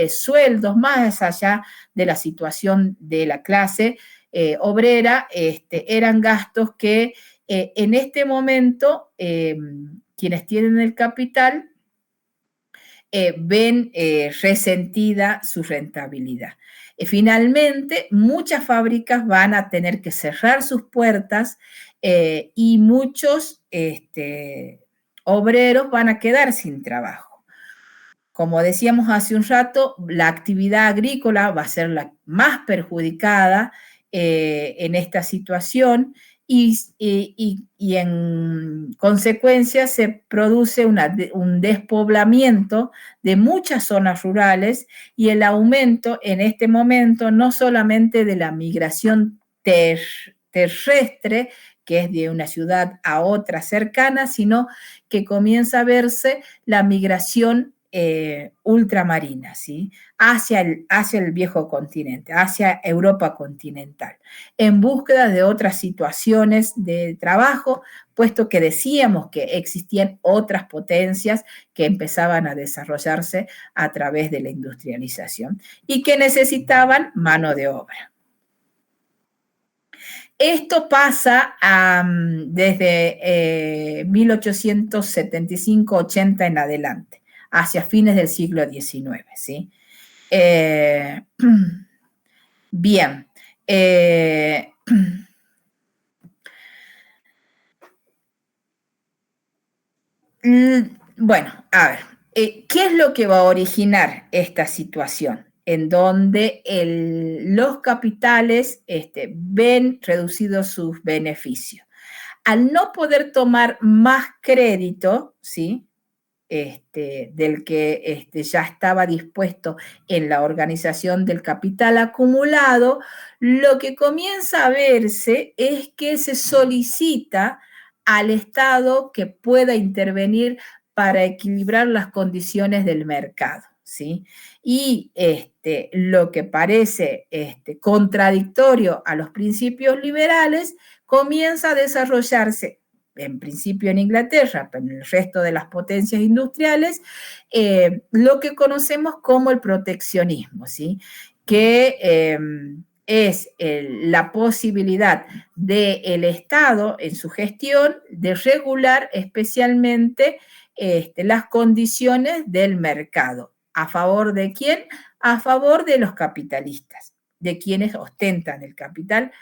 sueldos, más allá de la situación de la clase obrera, eran gastos que en este momento quienes tienen el capital ven resentida su rentabilidad. Finalmente, muchas fábricas van a tener que cerrar sus puertas y muchos obreros van a quedar sin trabajo. Como decíamos hace un rato, la actividad agrícola va a ser la más perjudicada en esta situación y en consecuencia se produce un despoblamiento de muchas zonas rurales y el aumento en este momento no solamente de la migración terrestre, que es de una ciudad a otra cercana, sino que comienza a verse la migración ultramarina, ¿sí? hacia el viejo continente, hacia Europa continental, en búsqueda de otras situaciones de trabajo, puesto que decíamos que existían otras potencias que empezaban a desarrollarse a través de la industrialización y que necesitaban mano de obra. Esto pasa desde 1875-80 en adelante, hacia fines del siglo XIX, ¿sí? Bien. Bueno, a ver, ¿qué es lo que va a originar esta situación? En donde los capitales ven reducidos sus beneficios. Al no poder tomar más crédito, ¿sí? Del que ya estaba dispuesto en la organización del capital acumulado, lo que comienza a verse es que se solicita al Estado que pueda intervenir para equilibrar las condiciones del mercado, ¿sí? Y lo que parece contradictorio a los principios liberales comienza a desarrollarse en principio en Inglaterra, pero en el resto de las potencias industriales, lo que conocemos como el proteccionismo, ¿sí? Que es la posibilidad del Estado en su gestión de regular especialmente las condiciones del mercado. ¿A favor de quién? A favor de los capitalistas, de quienes ostentan el capital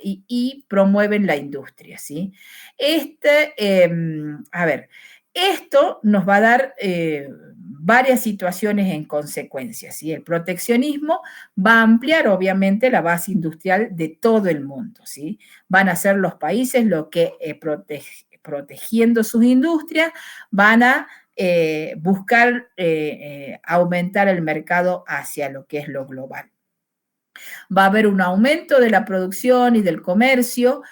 y promueven la industria, ¿sí? A ver, esto nos va a dar varias situaciones en consecuencia, ¿sí? El proteccionismo va a ampliar, obviamente, la base industrial de todo el mundo, ¿sí? Van a ser los países los que, protegiendo sus industrias, van a buscar aumentar el mercado hacia lo que es lo global. Va a haber un aumento de la producción y del comercio,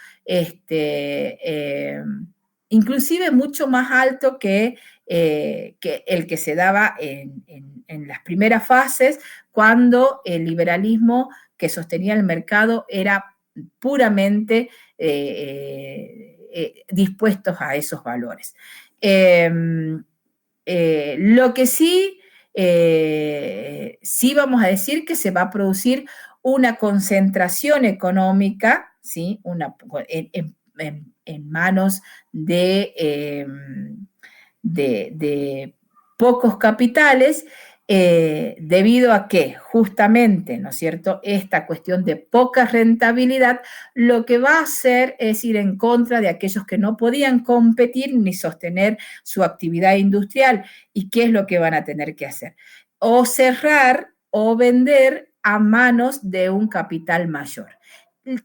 inclusive mucho más alto que el que se daba en las primeras fases, cuando el liberalismo que sostenía el mercado era puramente dispuestos a esos valores. Lo que sí, sí vamos a decir que se va a producir una concentración económica, ¿sí? En manos de pocos capitales, debido a que justamente, ¿no es cierto?, esta cuestión de poca rentabilidad lo que va a hacer es ir en contra de aquellos que no podían competir ni sostener su actividad industrial. ¿Y qué es lo que van a tener que hacer? O cerrar o vender a manos de un capital mayor.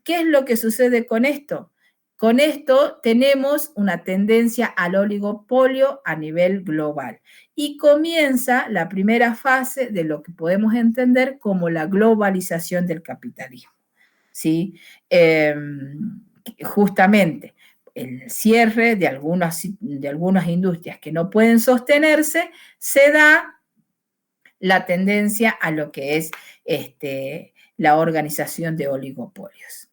¿Qué es lo que sucede con esto? Con esto tenemos una tendencia al oligopolio a nivel global y comienza la primera fase de lo que podemos entender como la globalización del capitalismo, ¿sí? Justamente el cierre de algunas industrias que no pueden sostenerse, se da la tendencia a lo que es la organización de oligopolios.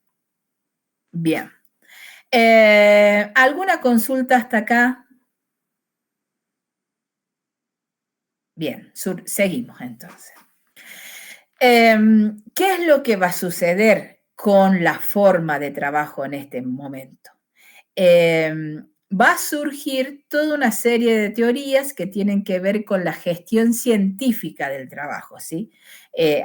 Bien. ¿Alguna consulta hasta acá? Bien, seguimos entonces. ¿Qué es lo que va a suceder con la forma de trabajo en este momento? Va a surgir toda una serie de teorías que tienen que ver con la gestión científica del trabajo, ¿sí?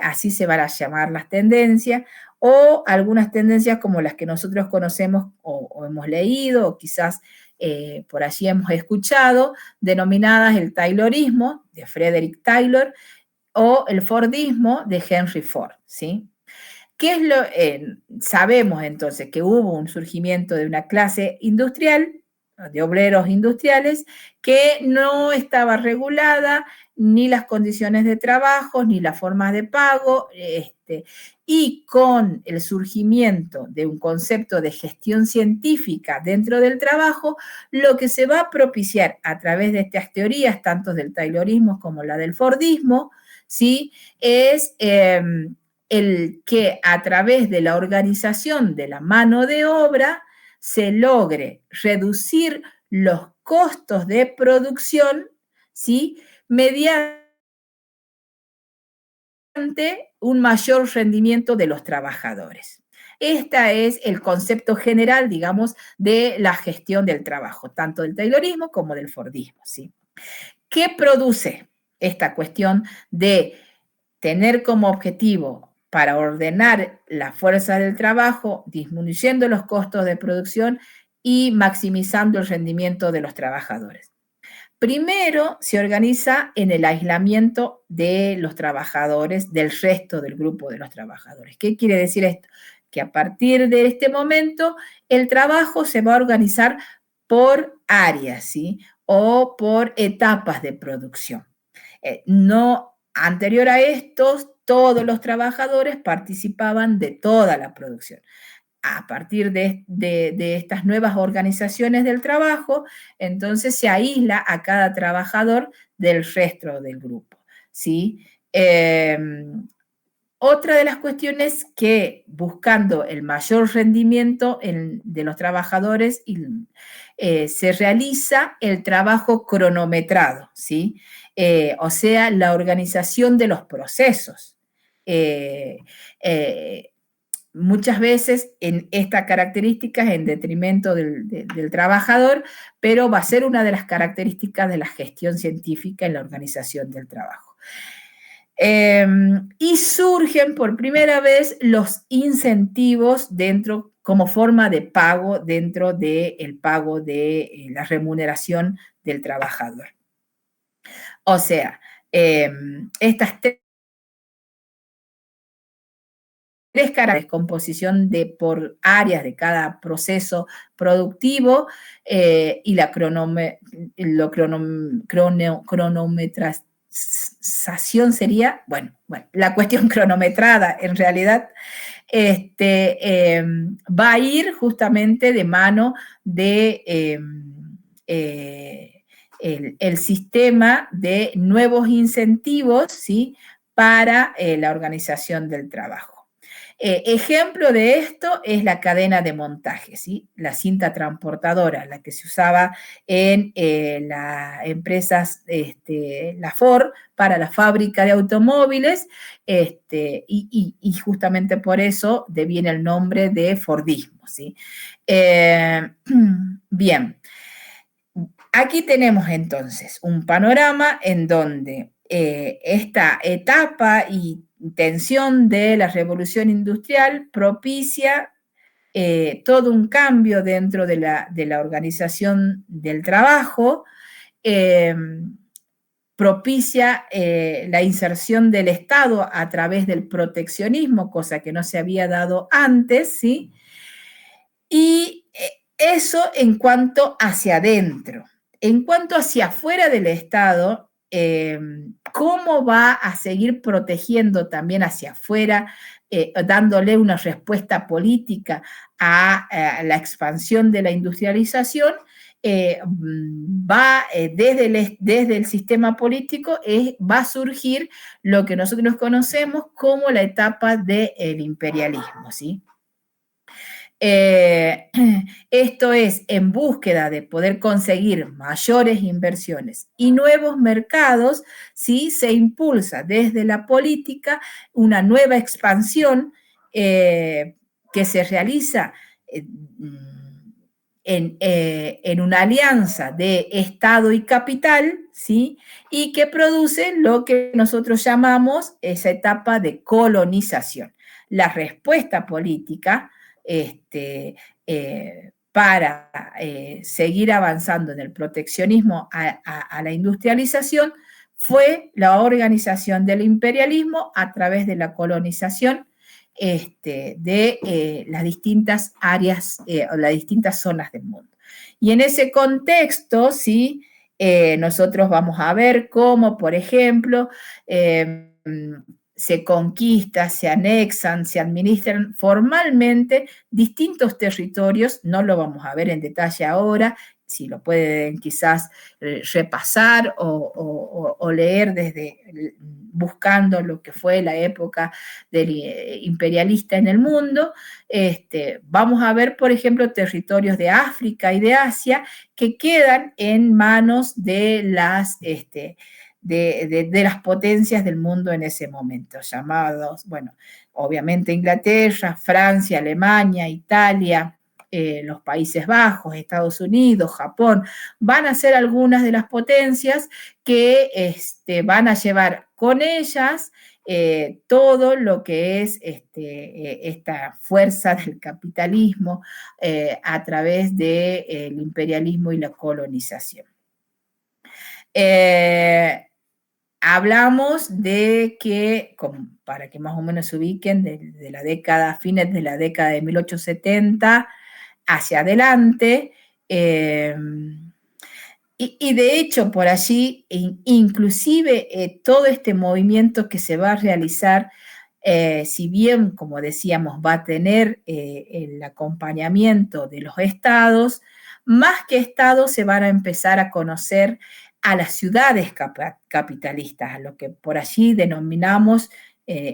Así se van a llamar las tendencias, o algunas tendencias como las que nosotros conocemos o hemos leído, o quizás por allí hemos escuchado, denominadas el Taylorismo, de Frederick Taylor, o el Fordismo, de Henry Ford, ¿sí? ¿Qué es sabemos entonces que hubo un surgimiento de una clase industrial, de obreros industriales, que no estaba regulada ni las condiciones de trabajo, ni las formas de pago, y con el surgimiento de un concepto de gestión científica dentro del trabajo, lo que se va a propiciar a través de estas teorías, tanto del Taylorismo como la del Fordismo, ¿sí? Es el que a través de la organización de la mano de obra se logre reducir los costos de producción, ¿sí?, mediante un mayor rendimiento de los trabajadores. Este es el concepto general, digamos, de la gestión del trabajo, tanto del Taylorismo como del Fordismo, ¿sí? ¿Qué produce esta cuestión de tener como objetivo para ordenar la fuerza del trabajo, disminuyendo los costos de producción y maximizando el rendimiento de los trabajadores? Primero, se organiza en el aislamiento de los trabajadores del resto del grupo de los trabajadores. ¿Qué quiere decir esto? Que a partir de este momento el trabajo se va a organizar por áreas, ¿sí?, o por etapas de producción. No, anterior a estos, todos los trabajadores participaban de toda la producción. A partir de estas nuevas organizaciones del trabajo, entonces se aísla a cada trabajador del resto del grupo, ¿sí? Otra de las cuestiones que, buscando el mayor rendimiento de los trabajadores, se realiza el trabajo cronometrado, ¿sí? O sea, la organización de los procesos. Muchas veces en estas características en detrimento del trabajador, pero va a ser una de las características de la gestión científica en la organización del trabajo. Y surgen por primera vez los incentivos como forma de pago dentro del pago de la remuneración del trabajador. O sea, estas la descomposición por áreas de cada proceso productivo y la cronometración sería, bueno, la cuestión cronometrada en realidad, va a ir justamente de mano de el sistema de nuevos incentivos, ¿sí?, para la organización del trabajo. Ejemplo de esto es la cadena de montaje, ¿sí? La cinta transportadora, la que se usaba en las empresas, la Ford, para la fábrica de automóviles, y justamente por eso deviene el nombre de Fordismo, ¿sí? Bien, aquí tenemos entonces un panorama en donde esta etapa y tensión de la revolución industrial propicia todo un cambio dentro de la organización del trabajo, propicia la inserción del Estado a través del proteccionismo, cosa que no se había dado antes, ¿sí? Y eso en cuanto hacia adentro. En cuanto hacia afuera del Estado, ¿cómo va a seguir protegiendo también hacia afuera, dándole una respuesta política a la expansión de la industrialización? Desde el sistema político va a surgir lo que nosotros conocemos como la etapa del imperialismo, ¿sí? Esto es en búsqueda de poder conseguir mayores inversiones y nuevos mercados, ¿sí? Se impulsa desde la política una nueva expansión que se realiza en una alianza de Estado y capital, ¿sí? Y que produce lo que nosotros llamamos esa etapa de colonización. La respuesta política para seguir avanzando en el proteccionismo a la industrialización fue la organización del imperialismo a través de la colonización de las distintas áreas o las distintas zonas del mundo. Y en ese contexto, ¿sí? Nosotros vamos a ver cómo, por ejemplo, se conquista, se anexan, se administran formalmente distintos territorios, no lo vamos a ver en detalle ahora, si lo pueden quizás repasar o leer buscando lo que fue la época del imperialista en el mundo. Vamos a ver, por ejemplo, territorios de África y de Asia que quedan en manos de las potencias del mundo en ese momento, llamados, bueno, obviamente Inglaterra, Francia, Alemania, Italia, los Países Bajos, Estados Unidos, Japón, van a ser algunas de las potencias que van a llevar con ellas todo lo que es esta fuerza del capitalismo a través del imperialismo y la colonización. Hablamos de que, para que más o menos se ubiquen, de la década, fines de la década de 1870 hacia adelante, y de hecho por allí, inclusive todo este movimiento que se va a realizar, si bien, como decíamos, va a tener el acompañamiento de los estados, más que estados se van a empezar a conocer a las ciudades capitalistas, a lo que por allí denominamos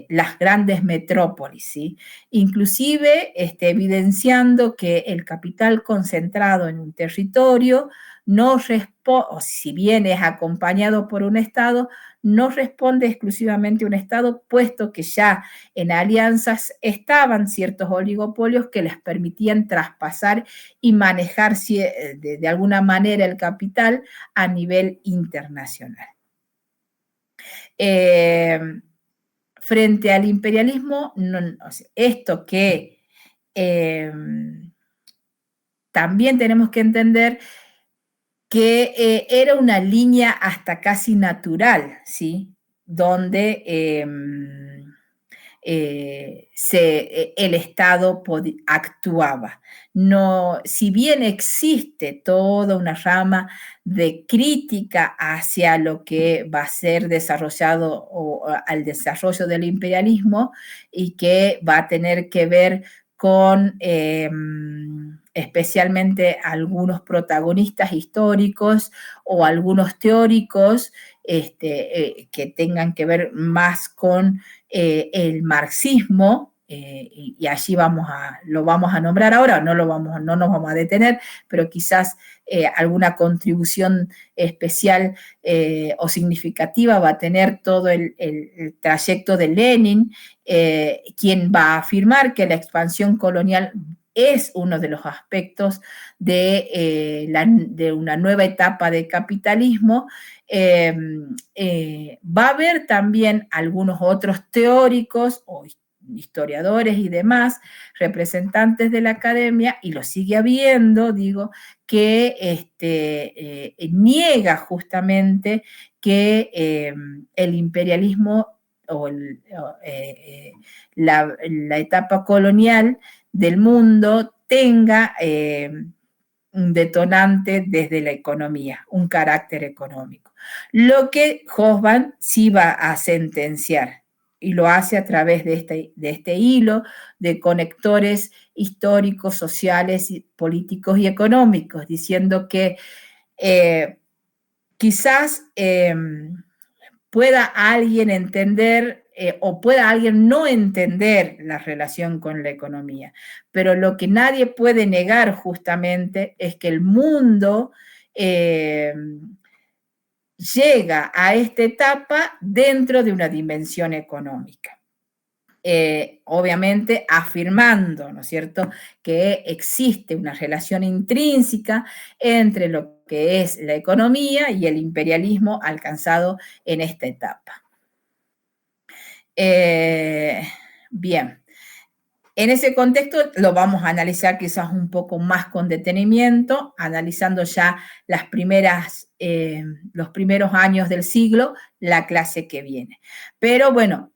las grandes metrópolis, ¿sí? Inclusive evidenciando que el capital concentrado en un territorio no responde, o si bien es acompañado por un Estado, no responde exclusivamente a un Estado, puesto que ya en alianzas estaban ciertos oligopolios que les permitían traspasar y manejar de alguna manera el capital a nivel internacional. Frente al imperialismo, esto que también tenemos que entender que era una línea hasta casi natural, ¿sí? Donde el Estado actuaba. No, si bien existe toda una rama de crítica hacia lo que va a ser desarrollado o al desarrollo del imperialismo y que va a tener que ver con especialmente algunos protagonistas históricos o algunos teóricos que tengan que ver más con el marxismo, y allí lo vamos a nombrar ahora, no nos vamos a detener, pero quizás alguna contribución especial o significativa va a tener todo el trayecto de Lenin, quien va a afirmar que la expansión colonial es uno de los aspectos de una nueva etapa de capitalismo. Va a haber también algunos otros teóricos o historiadores y demás, representantes de la academia, y lo sigue habiendo, digo, que niega justamente que el imperialismo o la etapa colonial del mundo tenga un detonante desde la economía, un carácter económico. Lo que Hobsbawm sí va a sentenciar, y lo hace a través de este hilo de conectores históricos, sociales, políticos y económicos, diciendo que quizás pueda alguien entender o pueda alguien no entender la relación con la economía, pero lo que nadie puede negar justamente es que el mundo llega a esta etapa dentro de una dimensión económica. Obviamente afirmando, ¿no es cierto?, que existe una relación intrínseca entre lo que es la economía y el imperialismo alcanzado en esta etapa. Bien, en ese contexto lo vamos a analizar quizás un poco más con detenimiento, analizando ya los primeros años del siglo, la clase que viene. Pero bueno,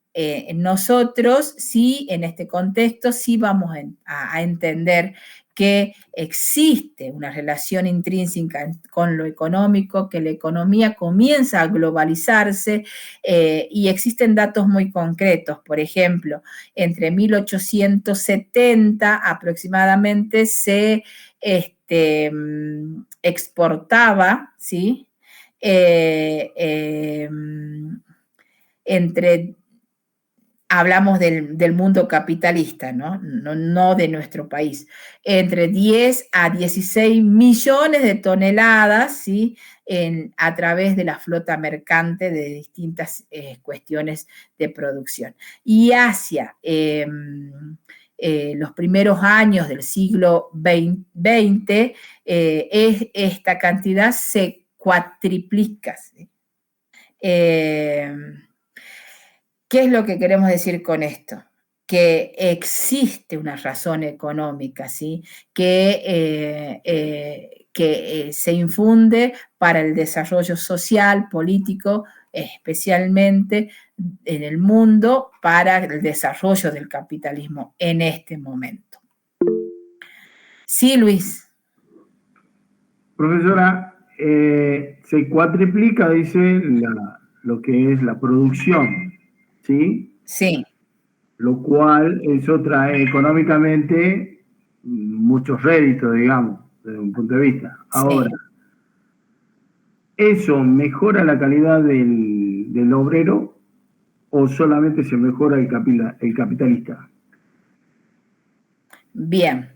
nosotros sí, en este contexto, sí vamos a entender que existe una relación intrínseca con lo económico, que la economía comienza a globalizarse y existen datos muy concretos. Por ejemplo, entre 1870 aproximadamente se exportaba, ¿sí? Hablamos del mundo capitalista, ¿no? No de nuestro país, entre 10 a 16 millones de toneladas, ¿sí?, a través de la flota mercante de distintas cuestiones de producción. Y hacia los primeros años del siglo XX, esta cantidad se cuatriplica, ¿sí? ¿Qué es lo que queremos decir con esto? Que existe una razón económica, ¿sí?, que se infunde para el desarrollo social, político, especialmente en el mundo, para el desarrollo del capitalismo en este momento. Sí, Luis. Profesora, se cuatriplica, dice, lo que es la producción, ¿sí? Sí. Lo cual eso trae económicamente muchos réditos, digamos, desde un punto de vista. Ahora, Sí. ¿eso mejora la calidad del obrero o solamente se mejora el capitalista? Bien.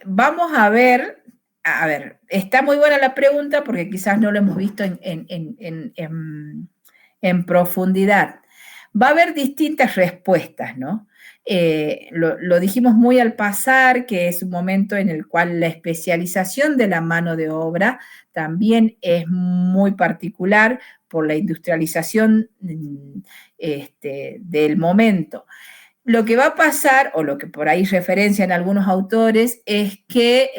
Vamos a ver, está muy buena la pregunta porque quizás no lo hemos visto en profundidad. Va a haber distintas respuestas, ¿no? Lo dijimos muy al pasar, que es un momento en el cual la especialización de la mano de obra también es muy particular por la industrialización del momento. Lo que va a pasar, o lo que por ahí referencian algunos autores, es que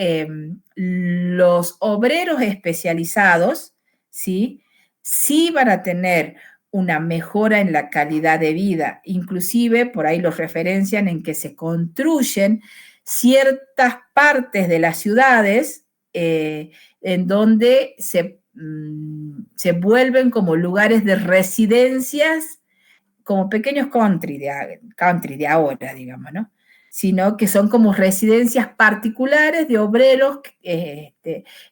los obreros especializados, ¿sí?, sí van a tener una mejora en la calidad de vida. Inclusive, por ahí los referencian en que se construyen ciertas partes de las ciudades en donde se vuelven como lugares de residencias, como pequeños country de ahora, digamos, ¿no? Sino que son como residencias particulares de obreros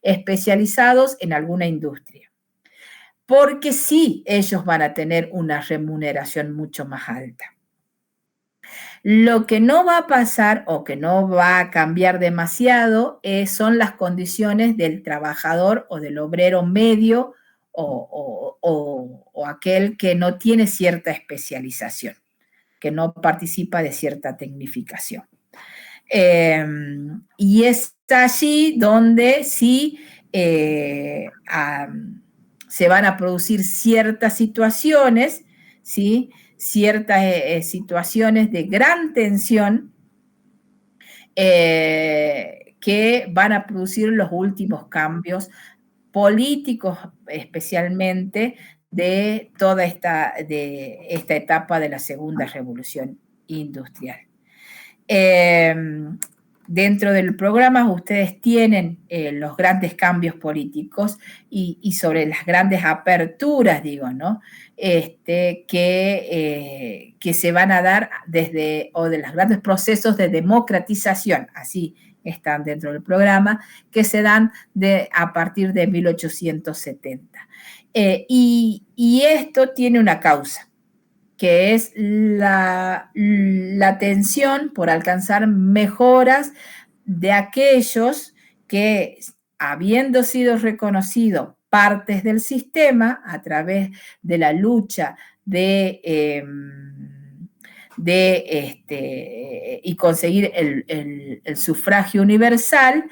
especializados en alguna industria. Porque sí, ellos van a tener una remuneración mucho más alta. Lo que no va a pasar o que no va a cambiar demasiado son las condiciones del trabajador o del obrero medio o aquel que no tiene cierta especialización, que no participa de cierta tecnificación. Y es allí donde sí se van a producir ciertas situaciones, ¿sí? Ciertas situaciones de gran tensión que van a producir los últimos cambios políticos, especialmente de toda esta etapa de la segunda revolución industrial. Dentro del programa ustedes tienen los grandes cambios políticos y sobre las grandes aperturas, digo, ¿no? Que se van a dar o de los grandes procesos de democratización, así están dentro del programa, que se dan a partir de 1870. Y esto tiene una causa, que es la tensión por alcanzar mejoras de aquellos que, habiendo sido reconocidos partes del sistema a través de la lucha y conseguir el sufragio universal,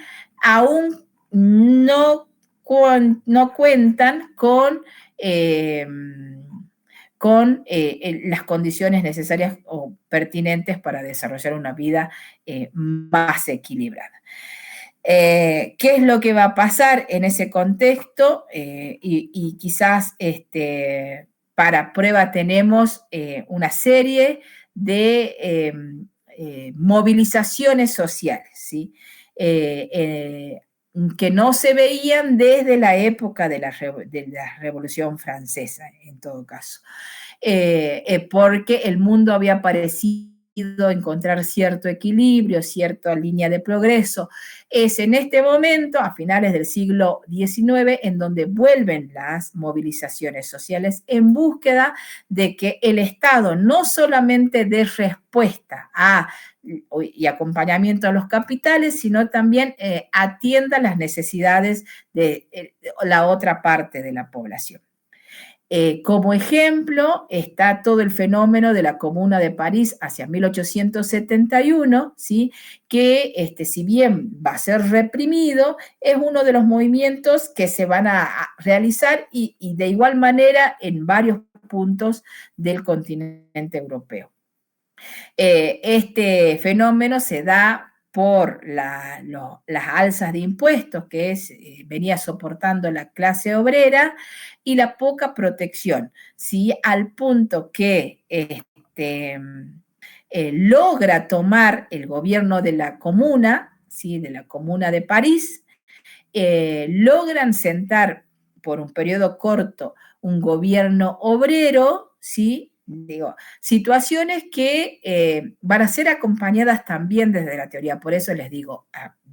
aún no cuentan con las condiciones necesarias o pertinentes para desarrollar una vida más equilibrada. ¿Qué es lo que va a pasar en ese contexto? Y quizás para prueba tenemos una serie de movilizaciones sociales, ¿sí? Que no se veían desde la época de la Revolución Francesa, en todo caso, porque el mundo había parecido encontrar cierto equilibrio, cierta línea de progreso. Es en este momento, a finales del siglo XIX, en donde vuelven las movilizaciones sociales en búsqueda de que el Estado no solamente dé respuesta y acompañamiento a los capitales, sino también atienda las necesidades de la otra parte de la población. Como ejemplo está todo el fenómeno de la Comuna de París hacia 1871, ¿sí? Que si bien va a ser reprimido, es uno de los movimientos que se van a realizar y de igual manera en varios puntos del continente europeo. Este fenómeno se da por las alzas de impuestos que venía soportando la clase obrera y la poca protección, ¿sí? Al punto que logra tomar el gobierno de la comuna, ¿sí? De la Comuna de París, logran sentar por un periodo corto un gobierno obrero, ¿sí? Digo, situaciones que van a ser acompañadas también desde la teoría, por eso les digo,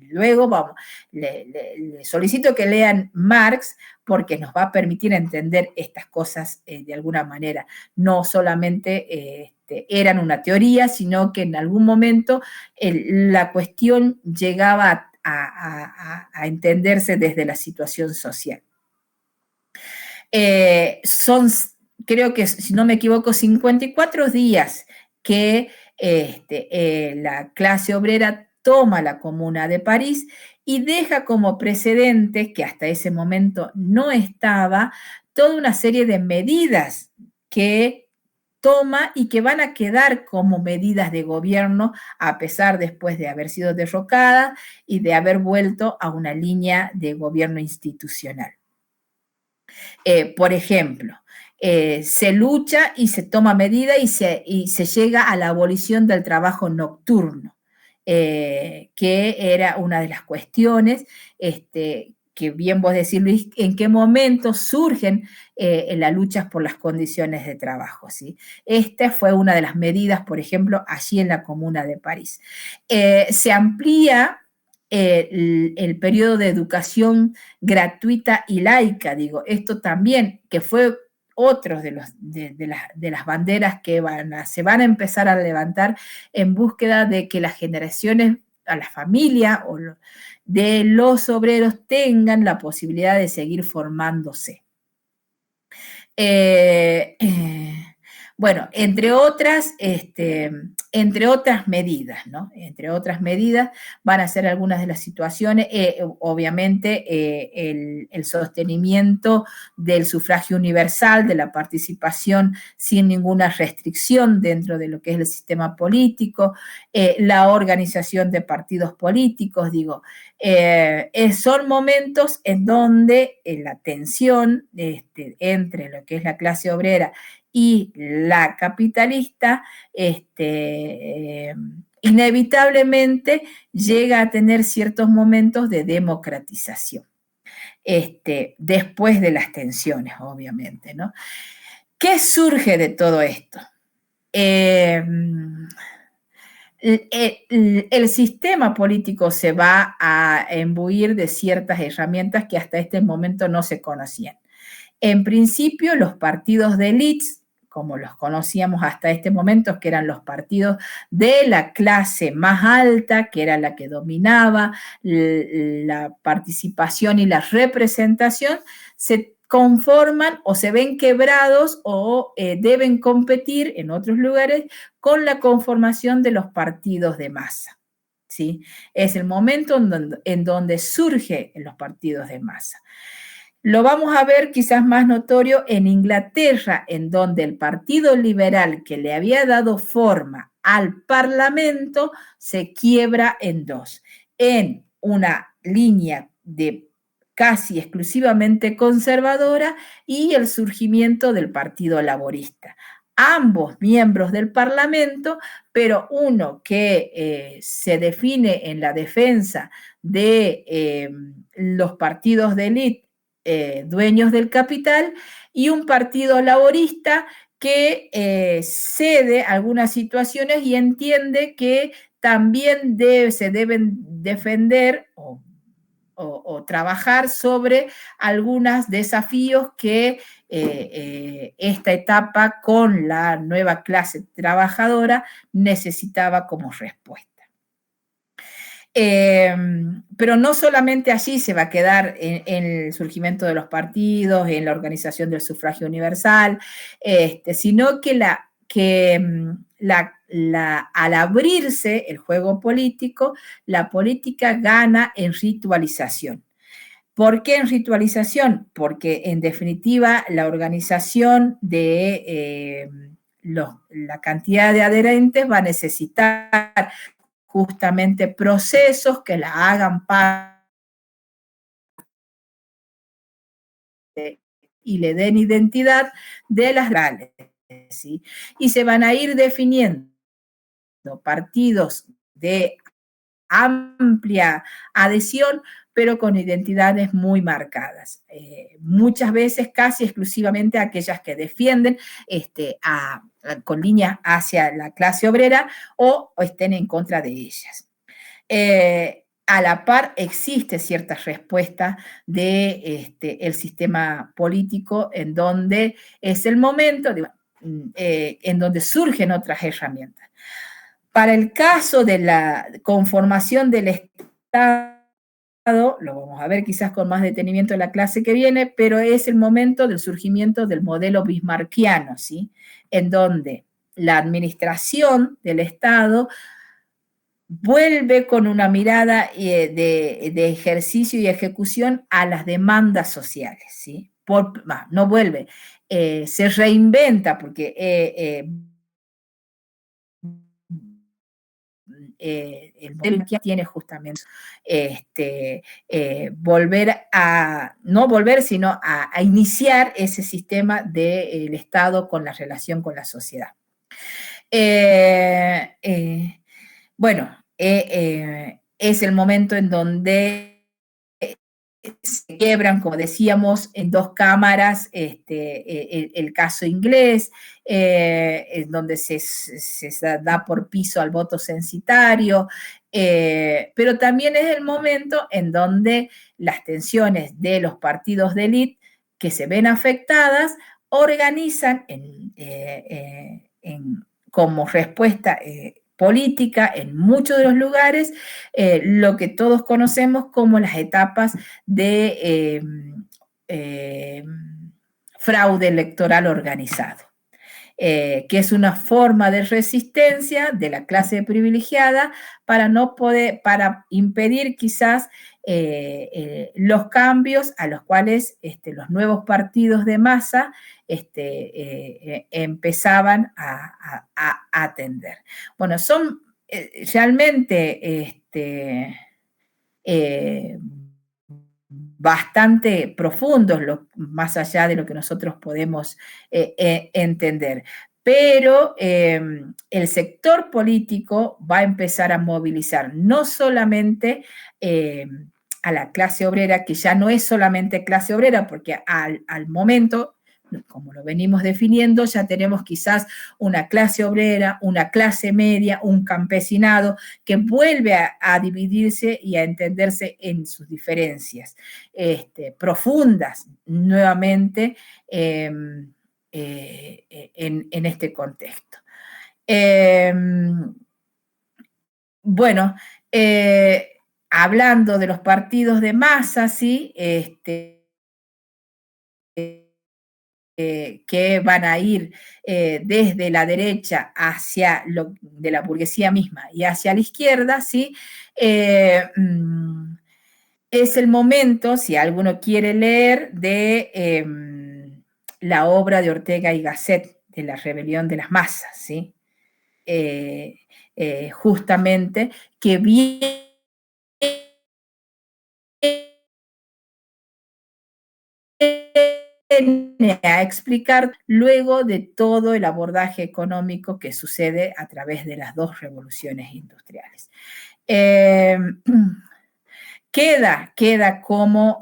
luego les solicito que lean Marx, porque nos va a permitir entender estas cosas de alguna manera, no solamente eran una teoría, sino que en algún momento la cuestión llegaba a entenderse desde la situación social. Creo que, si no me equivoco, 54 días que la clase obrera toma la Comuna de París y deja como precedente, que hasta ese momento no estaba, toda una serie de medidas que toma y que van a quedar como medidas de gobierno a pesar después de haber sido derrocadas y de haber vuelto a una línea de gobierno institucional. Por ejemplo, se lucha y se toma medida y se llega a la abolición del trabajo nocturno, que era una de las cuestiones, que bien vos decís, Luis, en qué momento surgen las luchas por las condiciones de trabajo, ¿sí? Esta fue una de las medidas, por ejemplo, allí en la Comuna de París. Se amplía el periodo de educación gratuita y laica, digo, esto también, que fue otro de las banderas que se van a empezar a levantar en búsqueda de que las generaciones, a la familia o de los obreros tengan la posibilidad de seguir formándose. Bueno, entre otras medidas, ¿no? Entre otras medidas van a ser algunas de las situaciones, obviamente el sostenimiento del sufragio universal, de la participación sin ninguna restricción dentro de lo que es el sistema político, la organización de partidos políticos, digo, son momentos en donde la tensión entre lo que es la clase obrera y la capitalista, inevitablemente llega a tener ciertos momentos de democratización, después de las tensiones, obviamente, ¿no? ¿Qué surge de todo esto? El sistema político se va a imbuir de ciertas herramientas que hasta este momento no se conocían. En principio, los partidos de élites, como los conocíamos hasta este momento, que eran los partidos de la clase más alta, que era la que dominaba la participación y la representación, se conforman o se ven quebrados o deben competir en otros lugares con la conformación de los partidos de masa, ¿sí? Es el momento en donde surgen los partidos de masa. Lo vamos a ver quizás más notorio en Inglaterra, en donde el Partido Liberal que le había dado forma al Parlamento se quiebra en dos, en una línea de casi exclusivamente conservadora y el surgimiento del Partido Laborista. Ambos miembros del Parlamento, pero uno que se define en la defensa de los partidos de élite, dueños del capital, y un partido laborista que cede algunas situaciones y entiende que también se deben defender o trabajar sobre algunos desafíos que esta etapa con la nueva clase trabajadora necesitaba como respuesta. Pero no solamente allí se va a quedar en el surgimiento de los partidos, en la organización del sufragio universal, sino que al abrirse el juego político, la política gana en ritualización. ¿Por qué en ritualización? Porque en definitiva la organización de la cantidad de adherentes va a necesitar justamente procesos que la hagan parte y le den identidad de las reales, ¿sí? Y se van a ir definiendo partidos de amplia adhesión, pero con identidades muy marcadas. Muchas veces casi exclusivamente aquellas que defienden con líneas hacia la clase obrera o estén en contra de ellas. A la par existe cierta respuesta del sistema político en donde es el momento en donde surgen otras herramientas. Para el caso de la conformación del Estado, lo vamos a ver quizás con más detenimiento en la clase que viene, pero es el momento del surgimiento del modelo bismarckiano, ¿sí? En donde la administración del Estado vuelve con una mirada de ejercicio y ejecución a las demandas sociales, ¿sí? No vuelve, se reinventa porque el modelo que tiene justamente volver a, no volver, sino a iniciar ese sistema del Estado con la relación con la sociedad. Bueno, es el momento en donde se quiebran, como decíamos, en dos cámaras el caso inglés, en donde se da por piso al voto censitario, pero también es el momento en donde las tensiones de los partidos de élite que se ven afectadas organizan como respuesta política en muchos de los lugares, lo que todos conocemos como las etapas de fraude electoral organizado, que es una forma de resistencia de la clase privilegiada para impedir quizás los cambios a los cuales los nuevos partidos de masa empezaban a atender. Bueno, son realmente bastante profundos, más allá de lo que nosotros podemos entender. Pero el sector político va a empezar a movilizar no solamente a la clase obrera, que ya no es solamente clase obrera, porque al momento, como lo venimos definiendo, ya tenemos quizás una clase obrera, una clase media, un campesinado, que vuelve a dividirse y a entenderse en sus diferencias profundas nuevamente en este contexto. Bueno, hablando de los partidos de masa, ¿sí? Que van a ir desde la derecha hacia de la burguesía misma y hacia la izquierda, ¿sí? Es el momento, si alguno quiere leer, de la obra de Ortega y Gasset, de la rebelión de las masas, ¿sí? Justamente, que viene a explicar luego de todo el abordaje económico que sucede a través de las dos revoluciones industriales. Queda como,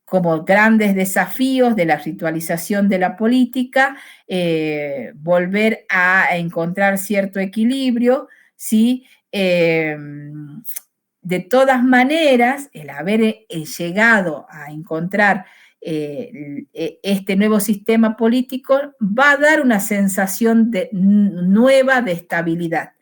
como grandes desafíos de la ritualización de la política, volver a encontrar cierto equilibrio, ¿sí? De todas maneras, el haber llegado a encontrar este nuevo sistema político va a dar una sensación nueva de estabilidad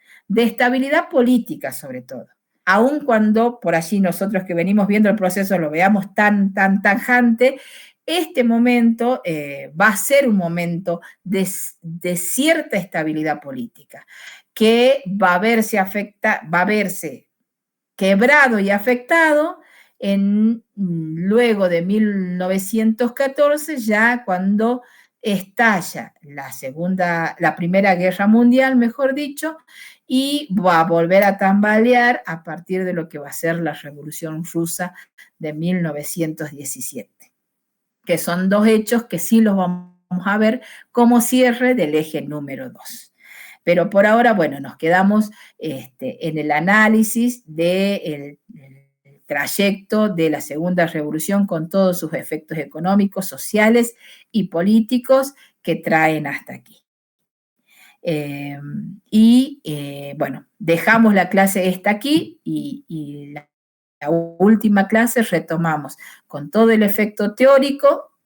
política sobre todo. Aun cuando por allí nosotros que venimos viendo el proceso lo veamos tan tajante, este momento va a ser un momento de cierta estabilidad política que va a verse quebrado y afectado luego de 1914, ya cuando estalla la Primera Guerra Mundial, mejor dicho, y va a volver a tambalear a partir de lo que va a ser la Revolución Rusa de 1917, que son dos hechos que sí los vamos a ver como cierre del eje número 2. Pero por ahora, bueno, nos quedamos en el análisis del trayecto de la Segunda Revolución con todos sus efectos económicos, sociales y políticos que traen hasta aquí. Bueno, dejamos la clase esta aquí y la última clase retomamos con todo el efecto teórico,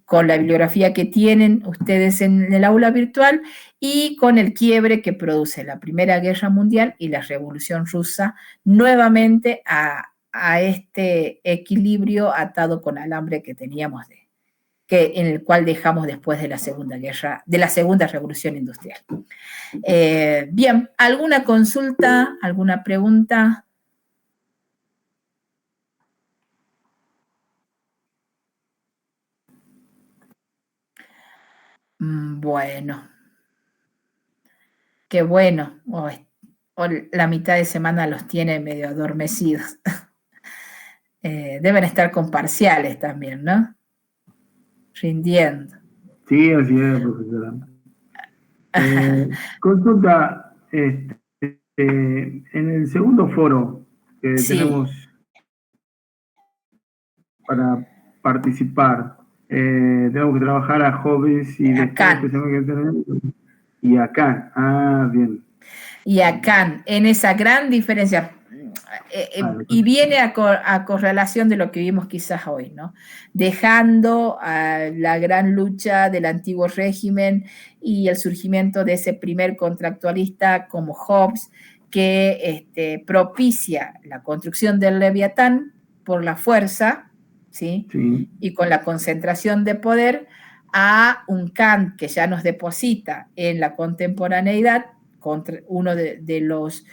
con la bibliografía que tienen ustedes en el aula virtual y con el quiebre que produce la Primera Guerra Mundial y la Revolución Rusa nuevamente a este equilibrio atado con alambre que teníamos en el cual dejamos después de la Segunda Revolución Industrial. Bien, ¿alguna consulta, alguna pregunta? Bueno. qué bueno. O la mitad de semana los tiene medio adormecidos. Deben estar con parciales también, ¿no? Rindiendo. Sí, así es, profesora. Consulta, en el segundo foro que Sí, tenemos para participar, tenemos que trabajar a jóvenes y después acá. y acá. Ah, bien. Y acá, en esa gran diferencia, y viene a correlación de lo que vimos quizás hoy, ¿no? Dejando a la gran lucha del antiguo régimen y el surgimiento de ese primer contractualista como Hobbes, que propicia la construcción del Leviatán por la fuerza, ¿sí? Sí. Y con la concentración de poder, a un Kant que ya nos deposita en la contemporaneidad, uno de los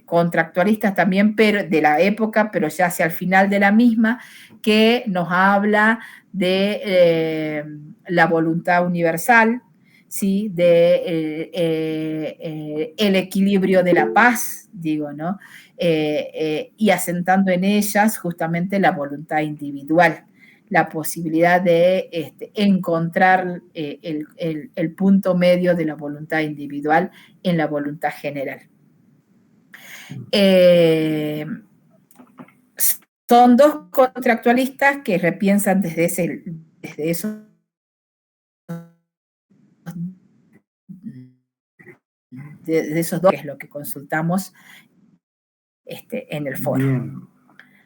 contractualistas también, pero de la época, pero ya hacia el final de la misma, que nos habla de la voluntad universal, ¿sí? De el equilibrio de la paz, digo, ¿no? Y asentando en ellas justamente la voluntad individual, la posibilidad de encontrar el punto medio de la voluntad individual en la voluntad general. Son dos contractualistas que repiensan desde esos dos, que es lo que consultamos en el foro. Bien.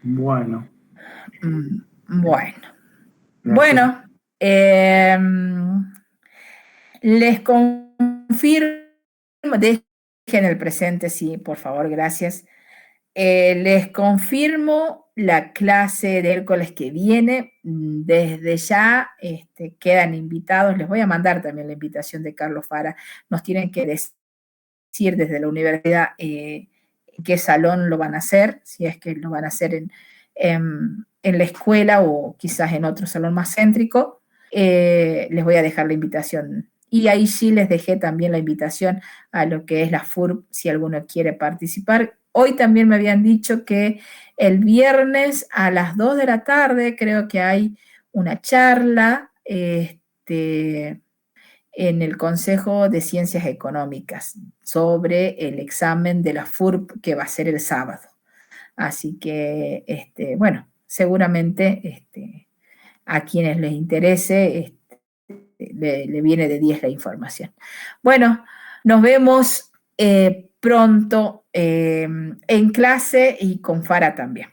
Bueno. Bueno, les confirmo, dejen el presente, sí, por favor, gracias. Les confirmo la clase de miércoles que viene. Desde ya quedan invitados. Les voy a mandar también la invitación de Carlos Fara. Nos tienen que decir desde la universidad qué salón lo van a hacer, si es que lo van a hacer en la escuela o quizás en otro salón más céntrico. Les voy a dejar la invitación. Y ahí sí les dejé también la invitación a lo que es la FURB, si alguno quiere participar. Hoy también me habían dicho que el viernes a las 2 de la tarde creo que hay una charla en el Consejo de Ciencias Económicas sobre el examen de la FURB que va a ser el sábado. Así que, bueno, seguramente a quienes les interese le viene de 10 la información. Bueno, nos vemos pronto en clase y con Fara también.